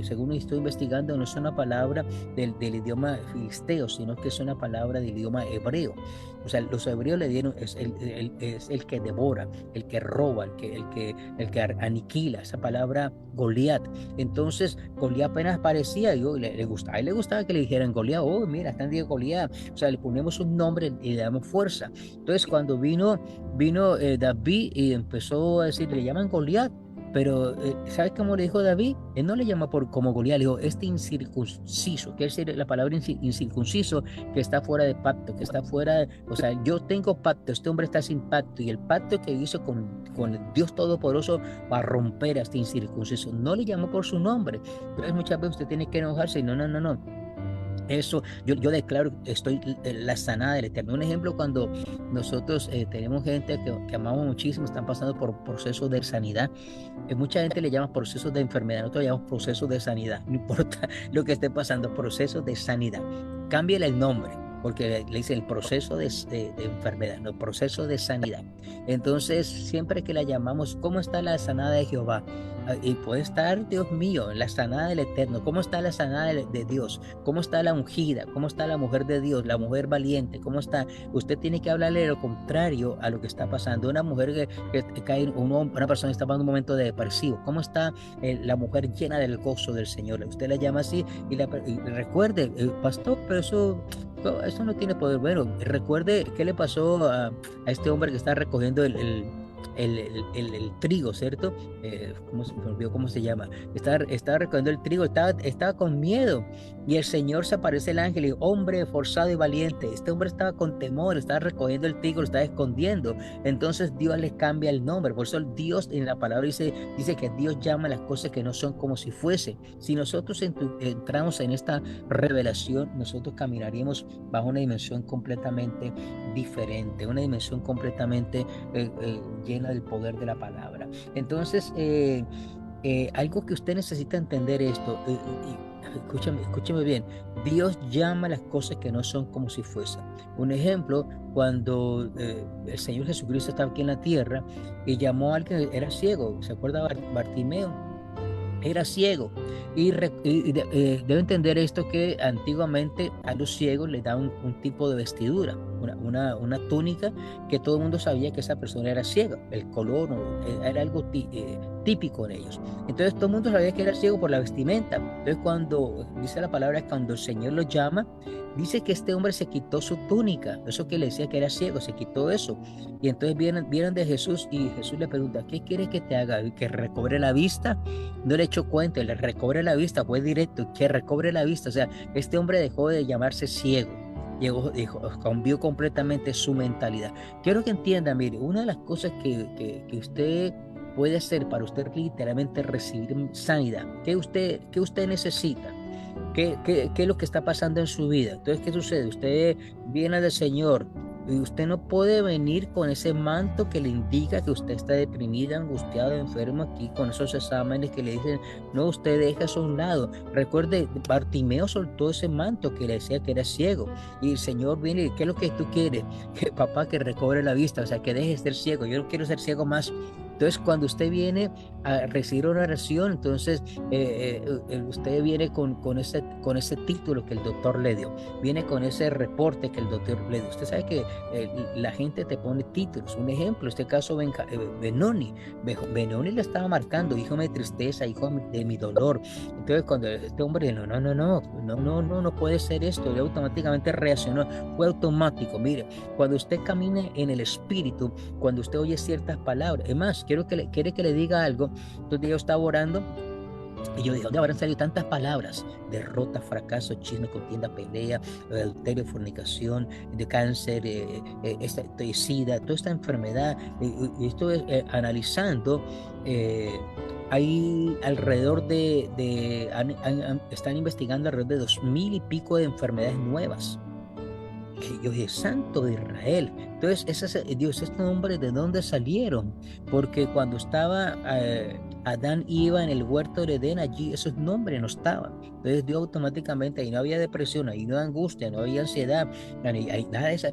según estoy investigando, no es una palabra del idioma filisteo, sino que es una palabra del idioma hebreo. O sea, los hebreos le dieron, es el que devora, el que roba, el que aniquila, esa palabra Goliat. Entonces, Goliat apenas aparecía, a él le gustaba que le dijeran Goliat, oh, mira, están diciendo Goliat. O sea, le ponemos un nombre y le damos fuerza. Entonces, cuando vino David y empezó a decir, le llaman Goliat, pero ¿sabes cómo le dijo David? Él no le llama como Goliat, le dijo incircunciso, que es la palabra incircunciso, que está fuera de pacto, que está fuera, o sea, yo tengo pacto, este hombre está sin pacto, y el pacto que hizo con el Dios Todopoderoso va a romper a este incircunciso. No le llamó por su nombre. Entonces muchas veces usted tiene que enojarse y no. Eso, yo declaro, estoy la sanada del Eterno. Un ejemplo, cuando nosotros tenemos gente que amamos muchísimo, están pasando por procesos de sanidad. Mucha gente le llama procesos de enfermedad, nosotros le llamamos procesos de sanidad. No importa lo que esté pasando, procesos de sanidad. Cámbiale el nombre. porque le dice el proceso de enfermedad, no, el proceso de sanidad. Entonces, siempre que la llamamos, ¿cómo está la sanada de Jehová? Y puede estar, Dios mío, la sanada del Eterno. ¿Cómo está la sanada de Dios? ¿Cómo está la ungida? ¿Cómo está la mujer de Dios? La mujer valiente. ¿Cómo está? Usted tiene que hablarle de lo contrario a lo que está pasando. Una mujer que cae, una persona que está pasando un momento de depresivo. ¿Cómo está la mujer llena del gozo del Señor? Usted la llama así y recuerde, pastor, pero eso no tiene poder. Bueno, recuerde qué le pasó a este hombre que está recogiendo el trigo, ¿cierto? ¿Cómo se me olvidó cómo se llama? Estaba recogiendo el trigo, estaba con miedo y el Señor se aparece el ángel y hombre forzado y valiente. Este hombre estaba con temor, estaba recogiendo el trigo, lo estaba escondiendo. Entonces Dios le cambia el nombre. Por eso Dios en la palabra dice que Dios llama las cosas que no son como si fuese. Si nosotros entramos en esta revelación, nosotros caminaríamos bajo una dimensión completamente diferente, una dimensión completamente llena del poder de la palabra. Entonces, algo que usted necesita entender esto, escúchame bien, Dios llama las cosas que no son como si fuesen. Un ejemplo, cuando el Señor Jesucristo estaba aquí en la tierra y llamó a alguien que era ciego, ¿se acuerda Bartimeo? Era ciego y debe entender esto, que antiguamente a los ciegos les daban un tipo de vestidura, una túnica, que todo el mundo sabía que esa persona era ciega. El color era algo típico en ellos. Entonces todo el mundo sabía que era ciego por la vestimenta. Entonces cuando dice la palabra, cuando el Señor lo llama, dice que este hombre se quitó su túnica, eso que le decía que era ciego, se quitó eso. Y entonces vienen de Jesús y Jesús le pregunta, ¿qué quieres que te haga? ¿Que recobre la vista? No le echó cuenta, le recobre la vista, fue directo, que recobre la vista. O sea, este hombre dejó de llamarse ciego, cambió completamente su mentalidad. Quiero que entienda, mire, una de las cosas que usted puede hacer para usted literalmente recibir sanidad, ¿qué usted necesita? ¿Qué es lo que está pasando en su vida? Entonces, ¿qué sucede? Usted viene del Señor y usted no puede venir con ese manto que le indica que usted está deprimida, angustiado, enfermo aquí, con esos exámenes que le dicen, no, usted deja eso a un lado. Recuerde, Bartimeo soltó ese manto que le decía que era ciego y el Señor viene y ¿qué es lo que tú quieres? Que papá, que recobre la vista, o sea, que deje de ser ciego. Yo no quiero ser ciego más. Entonces, cuando usted viene a recibir una oración, entonces usted viene con ese título que el doctor le dio, viene con ese reporte que el doctor le dio. Usted sabe que la gente te pone títulos. Un ejemplo, en este caso, Benoni le estaba marcando, hijo de mi tristeza, hijo de mi dolor. Entonces, cuando este hombre, no puede ser esto, y automáticamente reaccionó, fue automático. Mire, cuando usted camine en el Espíritu, cuando usted oye ciertas palabras, es más, quiere que le diga algo. Entonces yo estaba orando y yo dije, ¿dónde habrán salido tantas palabras? Derrota, fracaso, chisme, contienda, pelea, adulterio, fornicación, de cáncer, sida, toda esta enfermedad. Y estoy analizando, hay alrededor están investigando alrededor de 2000 y pico de enfermedades nuevas. Yo dije, Santo de Israel. Entonces, Dios, estos hombres, ¿de dónde salieron? Porque cuando estaba Adán y Eva en el huerto de Edén, allí esos nombres no estaban. Entonces Dios automáticamente, ahí no había depresión, ahí no había angustia, no había ansiedad, ahí nada de eso.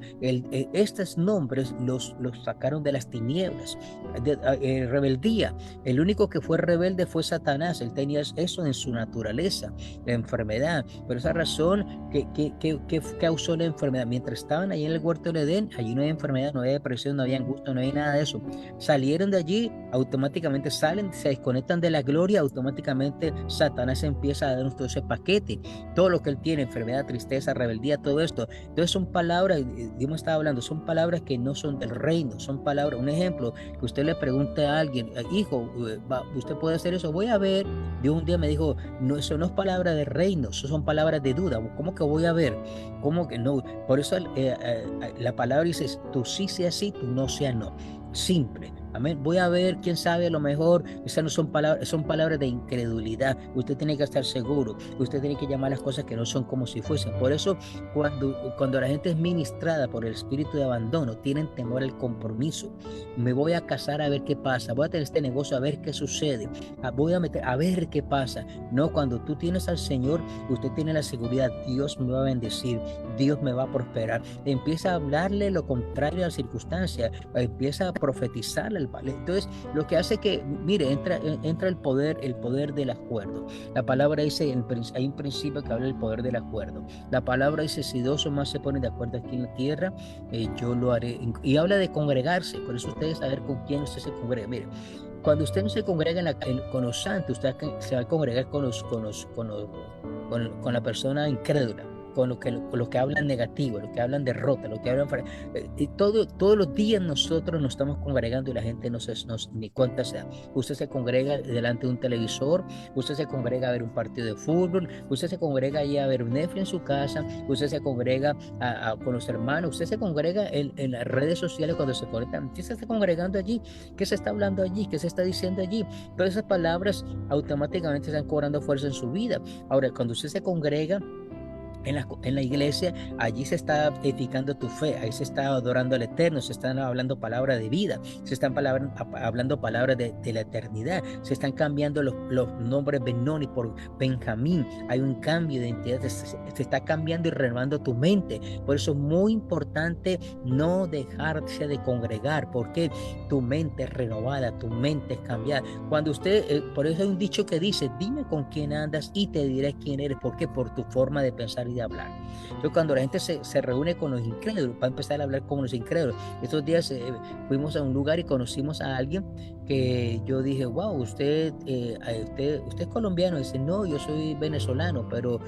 Estos nombres los sacaron de las tinieblas. Rebeldía, el único que fue rebelde fue Satanás. Él tenía eso en su naturaleza, la enfermedad. Por esa razón, ¿qué causó la enfermedad? Mientras estaban ahí en el huerto de Edén, allí no había enfermedad, no había depresión, no había angustia, no había nada de eso. Salieron de allí, automáticamente salen, se desconectan de la gloria, automáticamente Satanás empieza a darnos todo ese paquete, todo lo que él tiene, enfermedad, tristeza, rebeldía, todo esto. Entonces son palabras, Dios me estaba hablando, son palabras que no son del reino, son palabras. Un ejemplo, que usted le pregunte a alguien, hijo, ¿usted puede hacer eso? Voy a ver. Dios un día me dijo, no, eso no es palabra de reino, eso son palabras de duda. ¿Cómo que voy a ver? ¿Cómo que no? Por eso la palabra dice, tú sí sea sí, tú no sea no. Simple. Amén. Voy a ver, quién sabe, a lo mejor esas no son palabras de incredulidad. Usted tiene que estar seguro. Usted tiene que llamar las cosas que no son como si fuesen. Por eso, cuando la gente es ministrada por el espíritu de abandono, tienen temor al compromiso. Me voy a casar a ver qué pasa. Voy a tener este negocio a ver qué sucede. Voy a meter a ver qué pasa. No, cuando tú tienes al Señor, usted tiene la seguridad. Dios me va a bendecir. Dios me va a prosperar. Empieza a hablarle lo contrario a la circunstancia. Empieza a profetizarle. Entonces, lo que hace que, mire, entra el poder del acuerdo. La palabra dice, hay un principio que habla del poder del acuerdo. La palabra dice, si dos o más se ponen de acuerdo aquí en la tierra, yo lo haré. Y habla de congregarse. Por eso ustedes saber con quién usted se congrega. Mire, cuando usted no se congrega con los santos, usted se va a congregar con la persona incrédula, con los que hablan negativo, los que hablan derrota, los que hablan... todos los días nosotros nos estamos congregando y la gente no ni cuenta se da. Usted se congrega delante de un televisor, usted se congrega a ver un partido de fútbol, usted se congrega ahí a ver un Netflix en su casa, usted se congrega con los hermanos, usted se congrega en las redes sociales cuando se conectan. ¿Qué se está congregando allí? ¿Qué se está hablando allí? ¿Qué se está diciendo allí? Todas esas palabras automáticamente están cobrando fuerza en su vida. Ahora, cuando usted se congrega en la iglesia, allí se está edificando tu fe, ahí se está adorando al Eterno, se están hablando palabras de vida, se están hablando palabras de la eternidad, se están cambiando los nombres Benoni por Benjamín. Hay un cambio de identidad, se está cambiando y renovando tu mente. Por eso es muy importante no dejarse de congregar, porque tu mente es renovada, tu mente es cambiada. Cuando usted, por eso hay un dicho que dice, dime con quién andas y te diré quién eres. ¿Por qué? Por tu forma de pensar y de hablar. Entonces, cuando la gente se reúne con los incrédulos, va a empezar a hablar con los incrédulos. Estos días fuimos a un lugar y conocimos a alguien que yo dije, wow, usted es colombiano. Dice, no, yo soy venezolano, pero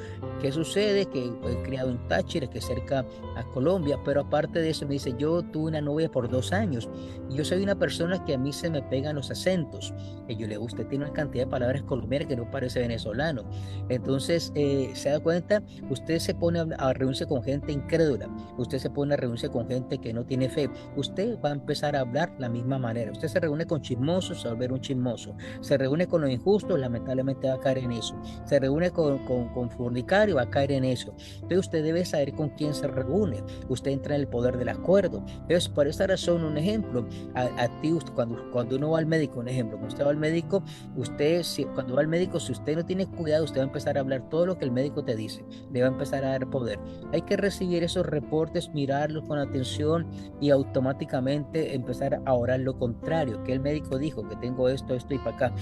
¿qué sucede? Que fue criado en Táchira, que es cerca a Colombia, pero aparte de eso me dice, yo tuve una novia por 2 años y yo soy una persona que a mí se me pegan los acentos. Y yo le digo, usted tiene una cantidad de palabras colombianas que no parece venezolano. Entonces, se da cuenta, usted se pone a reunirse con gente incrédula, usted se pone a reunirse con gente que no tiene fe, usted va a empezar a hablar la misma manera. Usted se reúne con chismosos, se va a volver un chismoso. Se reúne con los injustos, lamentablemente va a caer en eso. Se reúne con fornicario, va a caer en eso. Entonces usted debe saber con quién se reúne. Usted entra en el poder del acuerdo. Entonces, por esta razón, un ejemplo, a ti, cuando uno va al médico, un ejemplo, cuando usted va al médico, cuando va al médico, si usted no tiene cuidado, usted va a empezar a hablar todo lo que el médico te dice, le va a empezar a dar poder. Hay que recibir esos reportes, mirarlos con atención y automáticamente empezar a orar lo contrario, que el médico dijo que tengo esto y para acá,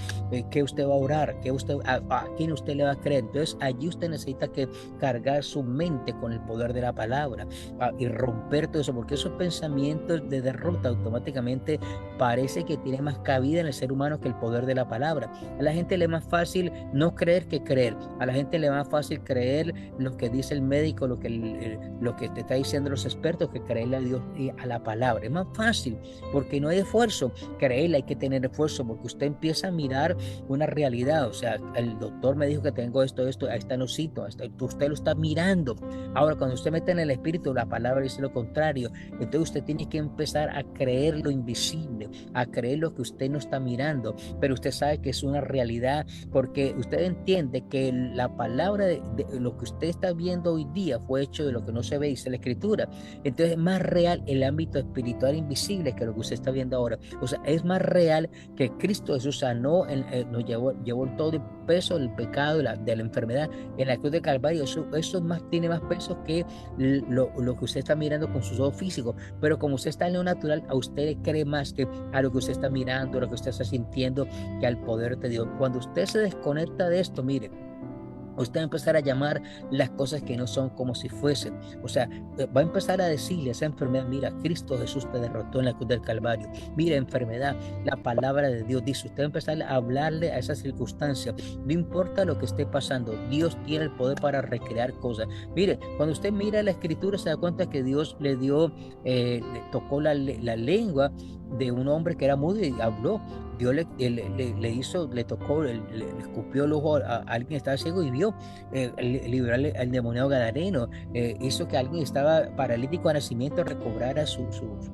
que usted va a orar, a quién usted le va a creer. Entonces allí usted necesita que cargar su mente con el poder de la palabra y romper todo eso, porque esos pensamientos de derrota automáticamente parece que tiene más cabida en el ser humano que el poder de la palabra. A la gente le es más fácil no creer que creer. A la gente le es más fácil creer lo que dice el médico, lo que te está diciendo los expertos, que creerle a Dios y a la palabra. Es más fácil porque no hay esfuerzo. Creerle hay que tener esfuerzo, porque usted empieza a mirar una realidad. O sea, el doctor me dijo que tengo esto, ahí está el osito, usted lo está mirando. Ahora, cuando usted mete en el espíritu, la palabra dice lo contrario. Entonces usted tiene que empezar a creer lo invisible, a creer lo que usted no está mirando, pero usted sabe que es una realidad, porque usted entiende que la palabra de lo que usted está viendo hoy día fue hecho de lo que no se ve, dice la escritura. Entonces es más real el ámbito espiritual invisible que lo que usted está viendo ahora. O sea, es más real que Cristo Jesús sanó, nos llevó todo el peso del pecado, de la enfermedad en la cruz de Calvario. Eso tiene más peso que lo que usted está mirando con sus ojos físicos. Pero como usted está en lo natural, a usted le cree más que a lo que usted está mirando, a lo que usted está sintiendo, que al poder de Dios. Cuando usted se desconecta de esto, mire, usted va a empezar a llamar las cosas que no son como si fuesen. O sea, va a empezar a decirle a esa enfermedad, mira, Cristo Jesús te derrotó en la cruz del Calvario. Mira, enfermedad, la palabra de Dios dice. Usted va a empezar a hablarle a esa circunstancia. No importa lo que esté pasando, Dios tiene el poder para recrear cosas. Mire, cuando usted mira la escritura, se da cuenta que Dios le tocó la lengua de un hombre que era mudo y habló. Dios le tocó, le escupió el ojo a alguien que estaba ciego y vio, liberó al demoniado gadareno, hizo que alguien que estaba paralítico de nacimiento recobrara su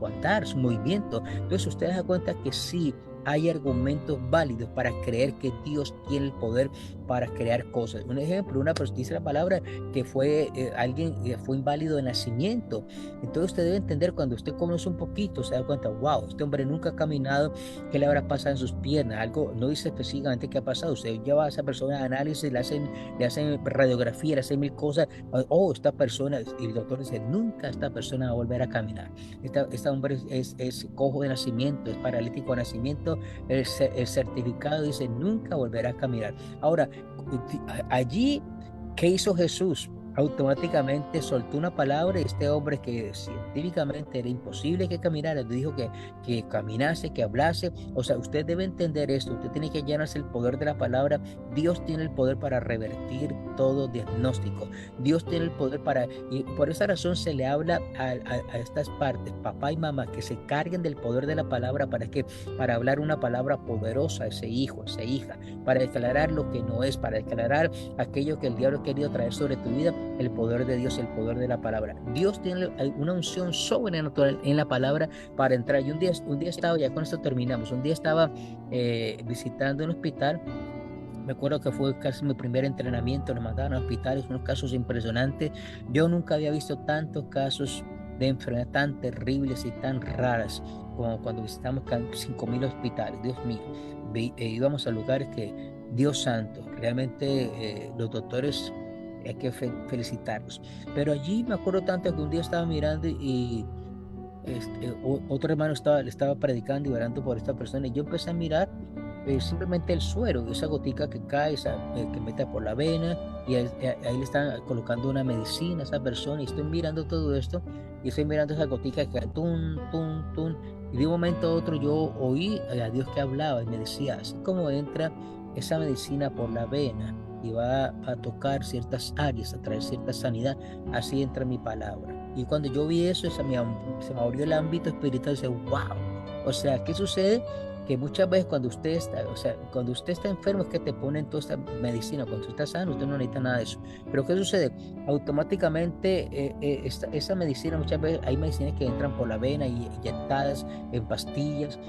andar, su movimiento. Entonces usted da cuenta que sí hay argumentos válidos para creer que Dios tiene el poder para crear cosas. Un ejemplo, una persona dice la palabra que fue alguien que fue inválido de nacimiento. Entonces usted debe entender, cuando usted conoce un poquito, se da cuenta, wow, este hombre nunca ha caminado, ¿qué le habrá pasado en sus piernas? Algo no dice específicamente qué ha pasado. Usted lleva a esa persona a análisis, le hacen radiografía, le hacen mil cosas. Oh, esta persona, y el doctor dice, nunca esta persona va a volver a caminar. Este hombre es cojo de nacimiento, es paralítico de nacimiento. El certificado dice, nunca volverá a caminar. Ahora, allí, ¿qué hizo Jesús? Automáticamente soltó una palabra, y este hombre, que científicamente era imposible que caminara, dijo que caminase, que hablase. O sea, usted debe entender esto, usted tiene que llenarse el poder de la palabra. Dios tiene el poder para revertir todo diagnóstico. Dios tiene el poder y por esa razón se le habla a estas partes, papá y mamá, que se carguen del poder de la palabra. Para hablar una palabra poderosa a ese hijo, a esa hija, para declarar lo que no es, para declarar aquello que el diablo ha querido traer sobre tu vida. El poder de Dios, el poder de la palabra. Dios tiene una unción sobrenatural en la palabra para entrar. Y un día estaba, ya con esto terminamos, un día estaba visitando un hospital. Me acuerdo que fue casi mi primer entrenamiento, nos mandaban a hospitales, unos casos impresionantes. Yo nunca había visto tantos casos de enfermedades tan terribles y tan raras como cuando visitamos 5.000 hospitales. Dios mío, íbamos a lugares que, Dios santo, realmente los doctores, hay que felicitarlos. Pero allí me acuerdo tanto que un día estaba mirando y otro hermano le estaba predicando y orando por esta persona, y yo empecé a mirar simplemente el suero, esa gotica que cae, que mete por la vena, y ahí le están colocando una medicina a esa persona, y estoy mirando todo esto, y estoy mirando esa gotica que cae, tun, tun, tun, y de un momento a otro yo oí a Dios que hablaba y me decía, así como entra esa medicina por la vena y va a tocar ciertas áreas, a traer cierta sanidad, así entra mi palabra. Y cuando yo vi eso, se me abrió el ámbito espiritual, y dije, wow. O sea, ¿qué sucede? Que muchas veces cuando usted está enfermo, es que te ponen toda esta medicina. Cuando usted está sano, usted no necesita nada de eso. Pero ¿qué sucede? Automáticamente esa medicina, muchas veces hay medicinas que entran por la vena y inyectadas en pastillas.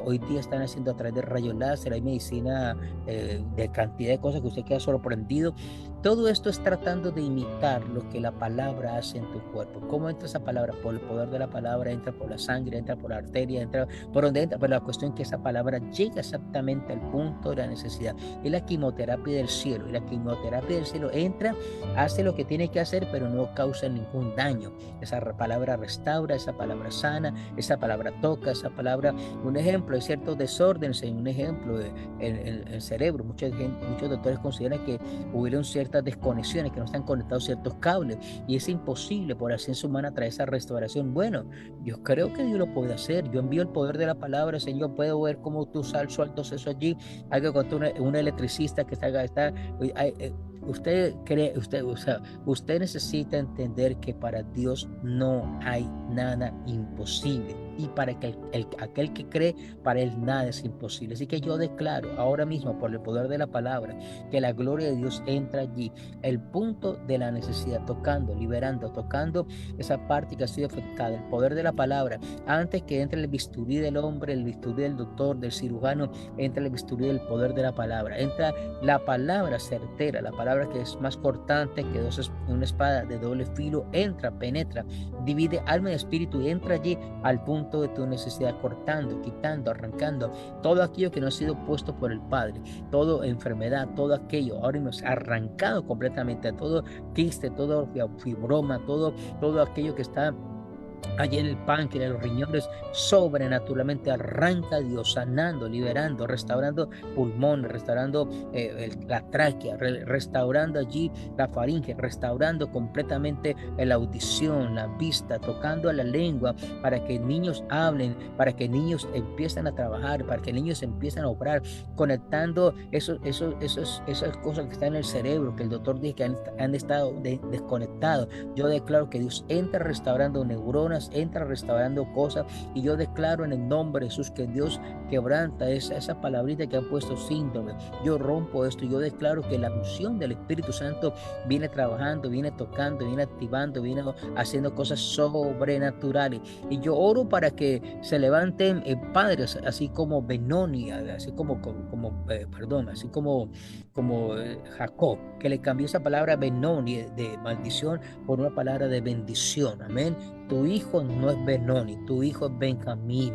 Hoy día están haciendo a través de rayos láser, hay medicina de cantidad de cosas que usted queda sorprendido. Todo esto es tratando de imitar lo que la palabra hace en tu cuerpo. ¿Cómo entra esa palabra? Por el poder de la palabra, entra por la sangre, entra por la arteria, entra por donde entra. Pero la cuestión es que esa palabra llega exactamente al punto de la necesidad. Es la quimioterapia del cielo. Y la quimioterapia del cielo entra, hace lo que tiene que hacer, pero no causa ningún daño. Esa palabra restaura, esa palabra sana, esa palabra toca, esa palabra. Un ejemplo, hay ciertos desórdenes, un ejemplo, en el cerebro. Muchos doctores consideran que hubieron ciertas desconexiones, que no están conectados ciertos cables, y es imposible por la ciencia humana traer esa restauración. Bueno, yo creo que Dios lo puede hacer. Yo envío el poder de la palabra, Señor. Puedo ver cómo tú sueltas eso allí. Algo con un electricista que está usted necesita entender que para Dios no hay nada imposible, y para aquel que cree, para él nada es imposible. Así que yo declaro ahora mismo, por el poder de la palabra, que la gloria de Dios entra allí, el punto de la necesidad, tocando, liberando, tocando esa parte que ha sido afectada. El poder de la palabra, antes que entre el bisturí del hombre, el bisturí del doctor, del cirujano, entra el bisturí del poder de la palabra. Entra la palabra certera, la palabra que es más cortante que una espada de doble filo. Entra, penetra, divide alma y espíritu, y entra allí al punto de tu necesidad, cortando, quitando, arrancando todo aquello que no ha sido puesto por el Padre, toda enfermedad, todo aquello ahora hemos arrancado completamente, todo quiste, todo fibroma, todo aquello que está allí en el páncreas, en los riñones, sobrenaturalmente arranca Dios, sanando, liberando, restaurando pulmones, restaurando la tráquea, restaurando allí la faringe, restaurando completamente la audición, la vista, tocando a la lengua, para que niños hablen, para que niños empiecen a trabajar, para que niños empiecen a obrar, conectando esas cosas que están en el cerebro, que el doctor dice que han estado desconectados. Yo declaro que Dios entra restaurando neuronas, personas, entra restaurando cosas, y yo declaro en el nombre de Jesús que Dios quebranta esa palabrita que han puesto síndrome. Yo rompo esto, yo declaro que la unción del Espíritu Santo viene trabajando, viene tocando, viene activando, viene haciendo cosas sobrenaturales. Y yo oro para que se levanten padres, así como Benoni, así así como Jacob, que le cambió esa palabra Benoni de maldición por una palabra de bendición. Amén. Tu hijo no es Benoni, tu hijo es Benjamín.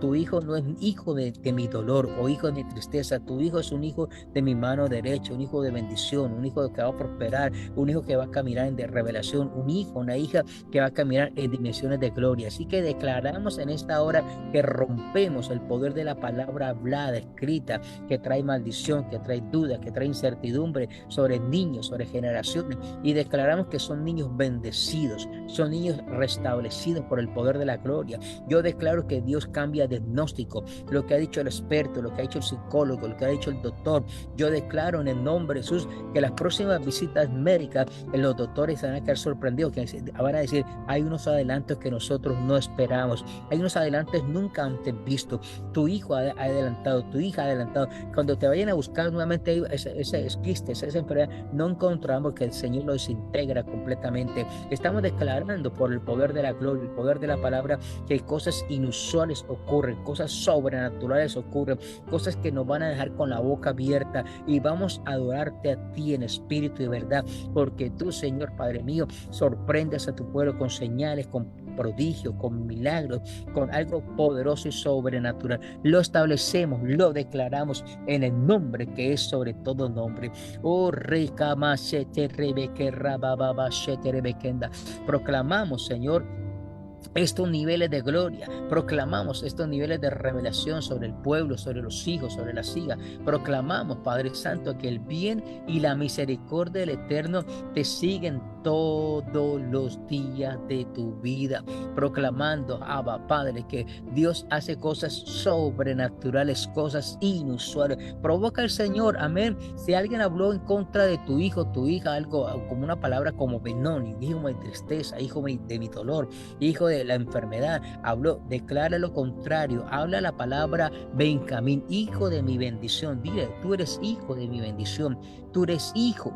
Tu hijo no es hijo de mi dolor o hijo de mi tristeza. Tu hijo es un hijo de mi mano derecha, un hijo de bendición, un hijo que va a prosperar, un hijo que va a caminar en revelación, un hijo, una hija que va a caminar en dimensiones de gloria. Así que declaramos en esta hora que rompemos el poder de la palabra hablada, escrita, que trae maldición, que trae duda, que trae incertidumbre sobre niños, sobre generaciones, y declaramos que son niños bendecidos, son niños restablecidos por el poder de la gloria. Yo declaro que Dios cambia diagnóstico, lo que ha dicho el experto, lo que ha dicho el psicólogo, lo que ha dicho el doctor. Yo declaro en el nombre de Jesús que las próximas visitas médicas, los doctores se van a quedar sorprendidos, que van a decir, hay unos adelantos que nosotros no esperamos, hay unos adelantos nunca antes vistos. Tu hijo ha adelantado, tu hija ha adelantado. Cuando te vayan a buscar nuevamente ese quiste, esa enfermedad, no encontramos, que el Señor lo desintegra completamente. Estamos declarando por el poder de la gloria, el poder de la palabra, que cosas inusuales ocurren, cosas sobrenaturales ocurren, cosas que nos van a dejar con la boca abierta, y vamos a adorarte a ti en espíritu y verdad, porque tú, Señor Padre mío, sorprendes a tu pueblo con señales, con prodigios, con milagros, con algo poderoso y sobrenatural. Lo establecemos, lo declaramos en el nombre que es sobre todo nombre. Oh, proclamamos, Señor, estos niveles de gloria, proclamamos estos niveles de revelación sobre el pueblo, sobre los hijos, sobre las hijas. Proclamamos, Padre Santo, que el bien y la misericordia del Eterno te siguen todos los días de tu vida. Proclamando, Abba, Padre, que Dios hace cosas sobrenaturales, cosas inusuales. Provoca el Señor, amén. Si alguien habló en contra de tu hijo, tu hija, algo como una palabra como Benoni, hijo de tristeza, hijo de mi dolor, hijo de la enfermedad, habló, declara lo contrario, habla la palabra Benjamín, hijo de mi bendición. Dile, tú eres hijo de mi bendición, tú eres hijo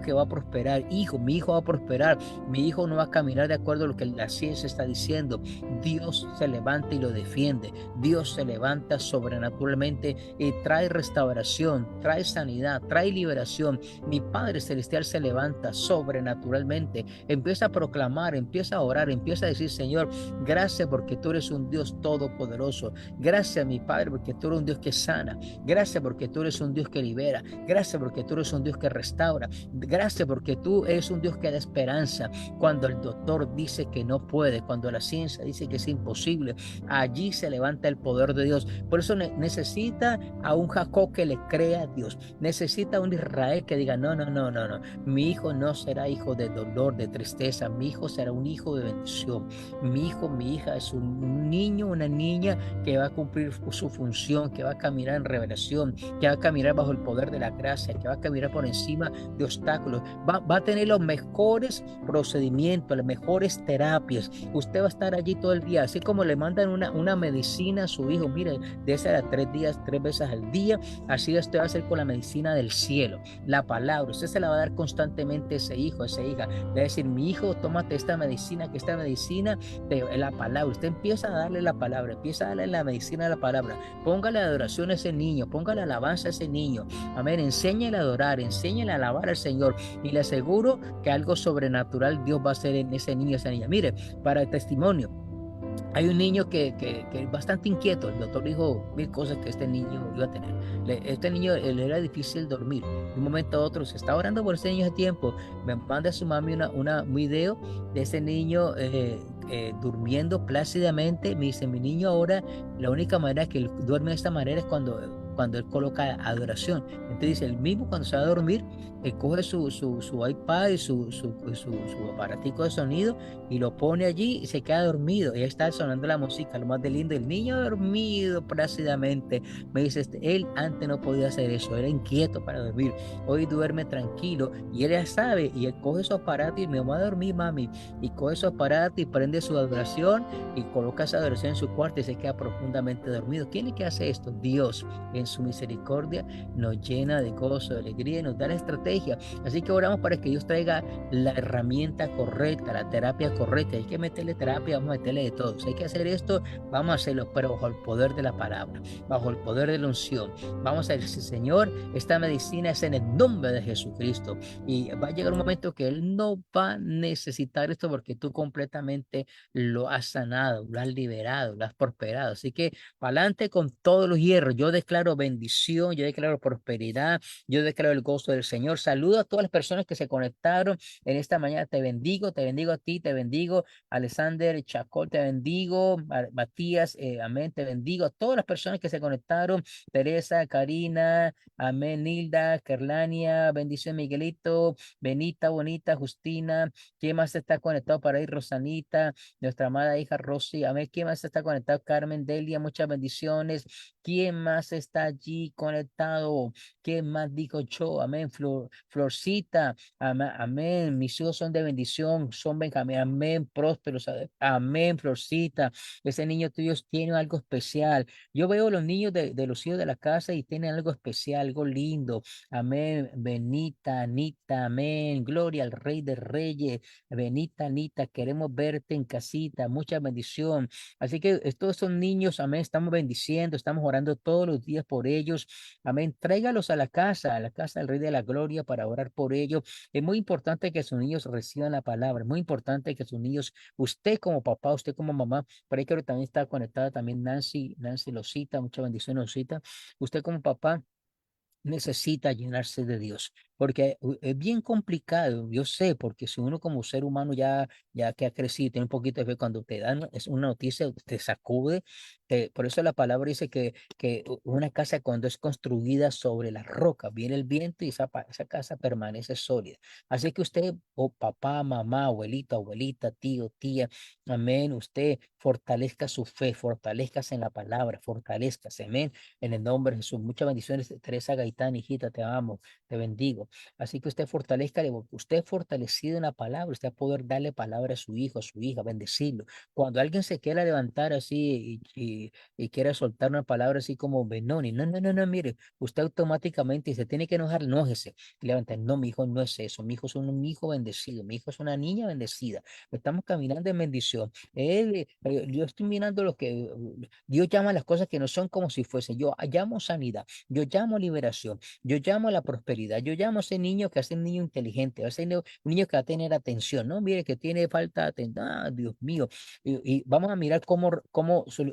que va a prosperar, mi hijo va a prosperar, mi hijo no va a caminar de acuerdo a lo que la ciencia está diciendo. Dios se levanta y lo defiende, Dios se levanta sobrenaturalmente y trae restauración, trae sanidad, trae liberación. Mi Padre Celestial se levanta sobrenaturalmente, empieza a proclamar, empieza a orar, empieza a decir, Señor, gracias porque tú eres un Dios todopoderoso. Gracias, mi Padre, porque tú eres un Dios que sana. Gracias porque tú eres un Dios que libera. Gracias porque tú eres un Dios que restaura. Gracias porque tú eres un Dios que da esperanza. Cuando el doctor dice que no puede, cuando la ciencia dice que es imposible, allí se levanta el poder de Dios. Por eso necesita a un Jacob que le crea a Dios. Necesita a un Israel que diga, no. Mi hijo no será hijo de dolor, de tristeza. Mi hijo será un hijo de bendición. Mi hijo, mi hija es un niño, una niña que va a cumplir su función, que va a caminar en revelación, que va a caminar bajo el poder de la gracia, que va a caminar por encima de obstáculos, va a tener los mejores procedimientos, las mejores terapias. Usted va a estar allí todo el día, así como le mandan una medicina a su hijo, mire, de esas a 3 días, 3 veces al día, así usted va a hacer con la medicina del cielo, la palabra. Usted se la va a dar constantemente a ese hijo, a esa hija. Le va a decir, mi hijo, tómate esta medicina, que esta medicina es la palabra. Usted empieza a darle la palabra, empieza a darle la medicina a la palabra. Póngale adoración a ese niño, póngale alabanza a ese niño. Amén. Enséñale a adorar, enséñale a alabar al Señor, y le aseguro que algo sobrenatural Dios va a hacer en ese niño, esa niña. Mire, para el testimonio, hay un niño que es bastante inquieto. El doctor dijo 1000 cosas que este niño iba a tener. Este niño le era difícil dormir. De un momento a otro se está orando por ese niño hace tiempo. Me manda a su mami un video de ese niño durmiendo plácidamente. Me dice, mi niño ahora, la única manera que él duerme de esta manera es cuando cuando él coloca adoración. Entonces dice, el mismo cuando se va a dormir, él coge su iPad y su aparatico de sonido y lo pone allí y se queda dormido. Y ahí está sonando la música, lo más de lindo. El niño dormido plácidamente. Me dice, él antes no podía hacer eso, era inquieto para dormir. Hoy duerme tranquilo y él ya sabe. Y él coge su aparato y me va a dormir, mami. Y coge su aparato y prende su adoración y coloca esa adoración en su cuarto y se queda profundamente dormido. ¿Quién es que hace esto? Dios, en su misericordia, nos llena de gozo, de alegría y nos da la estrategia. Así que oramos para que Dios traiga la herramienta correcta, la terapia correcta. Hay que meterle terapia, vamos a meterle de todo. Si hay que hacer esto, vamos a hacerlo, pero bajo el poder de la palabra, bajo el poder de la unción. Vamos a decir, Señor, esta medicina es en el nombre de Jesucristo. Y va a llegar un momento que Él no va a necesitar esto porque tú completamente lo has sanado, lo has liberado, lo has prosperado. Así que para adelante con todos los hierros. Yo declaro bendición, yo declaro prosperidad, yo declaro el gozo del Señor. Saludo a todas las personas que se conectaron en esta mañana. Te bendigo a ti, te bendigo, Alexander Chacol, te bendigo, Matías, amén, te bendigo a todas las personas que se conectaron. Teresa, Karina, amén, Nilda, Kerlania, bendición Miguelito, Benita, Bonita, Justina. ¿Quién más está conectado para ir? Rosanita, nuestra amada hija Rosy, amén. ¿Quién más está conectado? Carmen, Delia, muchas bendiciones. ¿Quién más está allí conectado? ¿Quién más dijo yo? Amén. Florcita, amén, amén. Mis hijos son de bendición, son Benjamín, amén. Prósperos, amén. Florcita, ese niño tuyo tiene algo especial. Yo veo los niños de los hijos de la casa y tienen algo especial, algo lindo. Amén. Benita, Anita, amén. Gloria al Rey de Reyes. Benita, Anita, queremos verte en casita. Mucha bendición. Así que todos son niños, amén. Estamos bendiciendo, estamos orando todos los días por ellos. Amén. Tráigalos a la casa del Rey de la Gloria para orar por ellos. Es muy importante que sus niños reciban la palabra. Es muy importante que sus niños, usted como papá, usted como mamá, por ahí que también está conectada también Nancy Losita, mucha bendición Losita. Usted como papá necesita llenarse de Dios, porque es bien complicado, yo sé, porque si uno como ser humano ya que ha crecido, tiene un poquito de fe, cuando te dan es una noticia, te sacude, por eso la palabra dice que una casa cuando es construida sobre la roca, viene el viento y esa casa permanece sólida. Así que usted, o papá, mamá, abuelita, tío, tía, amén, usted fortalezca su fe, fortalezcase en la palabra, fortalezcase, amén, en el nombre de Jesús. Muchas bendiciones, Teresa Gaitán, hijita, te amo, te bendigo. Así que usted fortalezca, usted fortalecido en la palabra, usted va a poder darle palabra a su hijo, a su hija, bendecirlo. Cuando alguien se quiera levantar así y quiera soltar una palabra así como Benoni, no, mire, usted automáticamente se tiene que enojar, enójese, levanta, no, mi hijo no es eso, mi hijo es un hijo bendecido, mi hijo es una niña bendecida, estamos caminando en bendición. Yo estoy mirando lo que Dios llama las cosas que no son como si fuese. Yo llamo sanidad, yo llamo liberación, yo llamo la prosperidad, yo llamo a ese niño que hace un niño inteligente, a ese un niño que va a tener atención, no, mire que tiene falta de atención, Dios mío, y vamos a mirar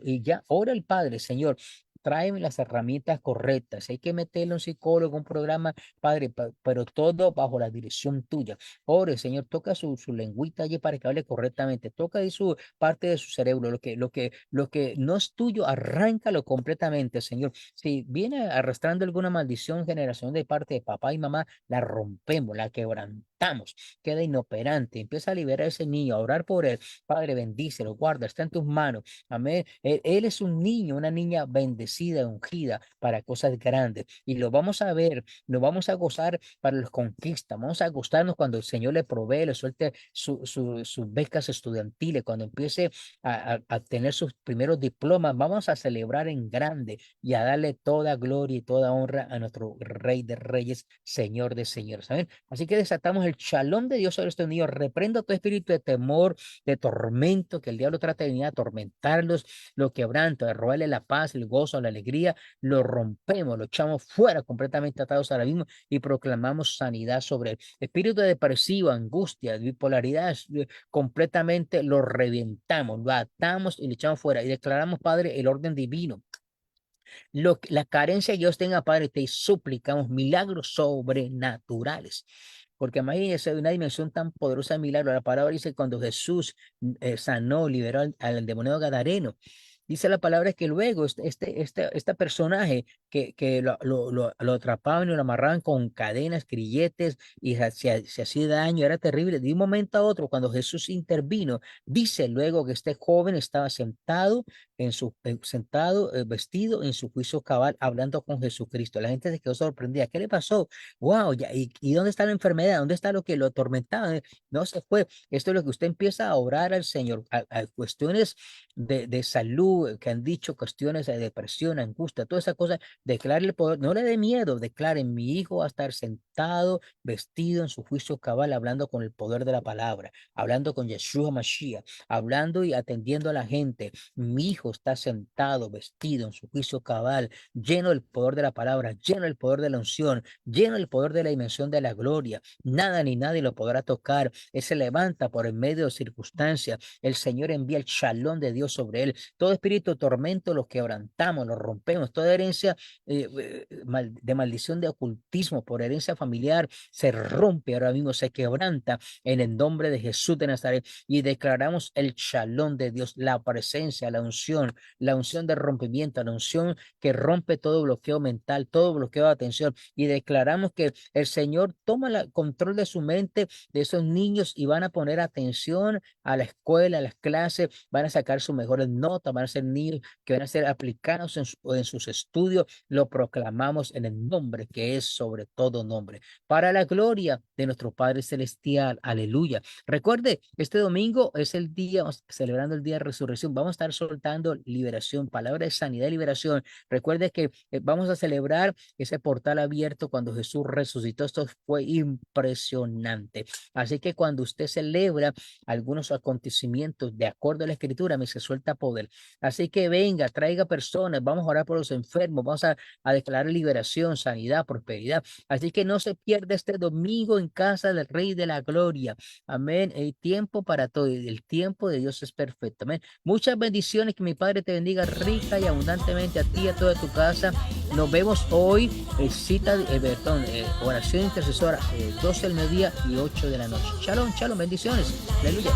y ya, ora el Padre, Señor. Tráeme las herramientas correctas. Hay que meterle un psicólogo, un programa, Padre, pero todo bajo la dirección tuya. Ore, Señor, toca su lengüita allí para que hable correctamente. Toca ahí su parte de su cerebro, lo que no es tuyo, arráncalo completamente, Señor. Si viene arrastrando alguna maldición generación de parte de papá y mamá, la rompemos, la quebrantamos, queda inoperante. Empieza a liberar a ese niño, a orar por él. Padre, bendícelo, guarda, está en tus manos. Amén. Él es un niño, una niña bendecida, ungida para cosas grandes. Y lo vamos a ver, lo vamos a gozar para las conquistas. Vamos a gustarnos cuando el Señor le provee, le suelte sus becas estudiantiles, cuando empiece a tener sus primeros diplomas. Vamos a celebrar en grande y a darle toda gloria y toda honra a nuestro Rey de Reyes, Señor de Señores. ¿Saben? Así que desatamos el shalom de Dios sobre estos niños. Reprendo todo espíritu de temor, de tormento, que el diablo trata de venir a atormentarlos, lo quebranta, de robarle la paz, el gozo, la alegría. Lo rompemos, lo echamos fuera completamente atados ahora mismo y proclamamos sanidad sobre él. Espíritu depresivo, angustia, bipolaridad, completamente lo reventamos, lo atamos y le echamos fuera y declaramos, Padre, el orden divino. La carencia que Dios tenga, Padre, te suplicamos milagros sobrenaturales. Porque imagínense una dimensión tan poderosa de milagro. La palabra dice cuando Jesús sanó, liberó al endemoniado gadareno. Dice la palabra que luego este personaje que lo atrapaban y lo amarraban con cadenas, grilletes y se hacía daño, era terrible. De un momento a otro, cuando Jesús intervino, dice luego que este joven estaba sentado vestido en su juicio cabal, hablando con Jesucristo. La gente se quedó sorprendida. ¿Qué le pasó? Wow, ya, ¿y dónde está la enfermedad? ¿Dónde está lo que lo atormentaba? No se fue. Esto es lo que usted empieza a orar al Señor, a cuestiones de salud que han dicho, cuestiones de depresión, angustia, todas esas cosas. Declare el poder, no le dé miedo, declare: mi hijo va a estar sentado, vestido en su juicio cabal, hablando con el poder de la palabra, hablando con Yeshua Mashiach, hablando y atendiendo a la gente. Mi hijo está sentado, vestido en su juicio cabal, lleno del poder de la palabra, lleno del poder de la unción, lleno del poder de la dimensión de la gloria. Nada ni nadie lo podrá tocar. Él se levanta por en medio de circunstancias. El Señor envía el shalom de Dios sobre él. Todo espíritu de tormento lo quebrantamos, lo rompemos. Toda herencia de maldición, de ocultismo por herencia familiar, se rompe ahora mismo, se quebranta en el nombre de Jesús de Nazaret, y declaramos el shalom de Dios, la presencia, la unción de rompimiento, la unción que rompe todo bloqueo mental, todo bloqueo de atención, y declaramos que el Señor toma el control de su mente, de esos niños, y van a poner atención a la escuela, a las clases, van a sacar sus mejores notas, van a ser niños que van a ser aplicados en sus estudios. Lo proclamamos en el nombre que es sobre todo nombre, para la gloria de nuestro Padre Celestial. Aleluya. Recuerde, este domingo es el día, celebrando el día de resurrección. Vamos a estar soltando liberación, palabra de sanidad y liberación. Recuerde que vamos a celebrar ese portal abierto cuando Jesús resucitó. Esto fue impresionante. Así que cuando usted celebra algunos acontecimientos de acuerdo a la Escritura, me se suelta poder. Así que venga, traiga personas, vamos a orar por los enfermos, vamos a declarar liberación, sanidad, prosperidad. Así que no se pierda este domingo en casa del Rey de la Gloria. Amén. Hay tiempo para todo y el tiempo de Dios es perfecto. Amén. Muchas bendiciones, que mi Padre te bendiga rica y abundantemente a ti y a toda tu casa. Nos vemos hoy, oración intercesora, 12 del mediodía y 8 de la noche. Shalom, shalom, bendiciones. Aleluya.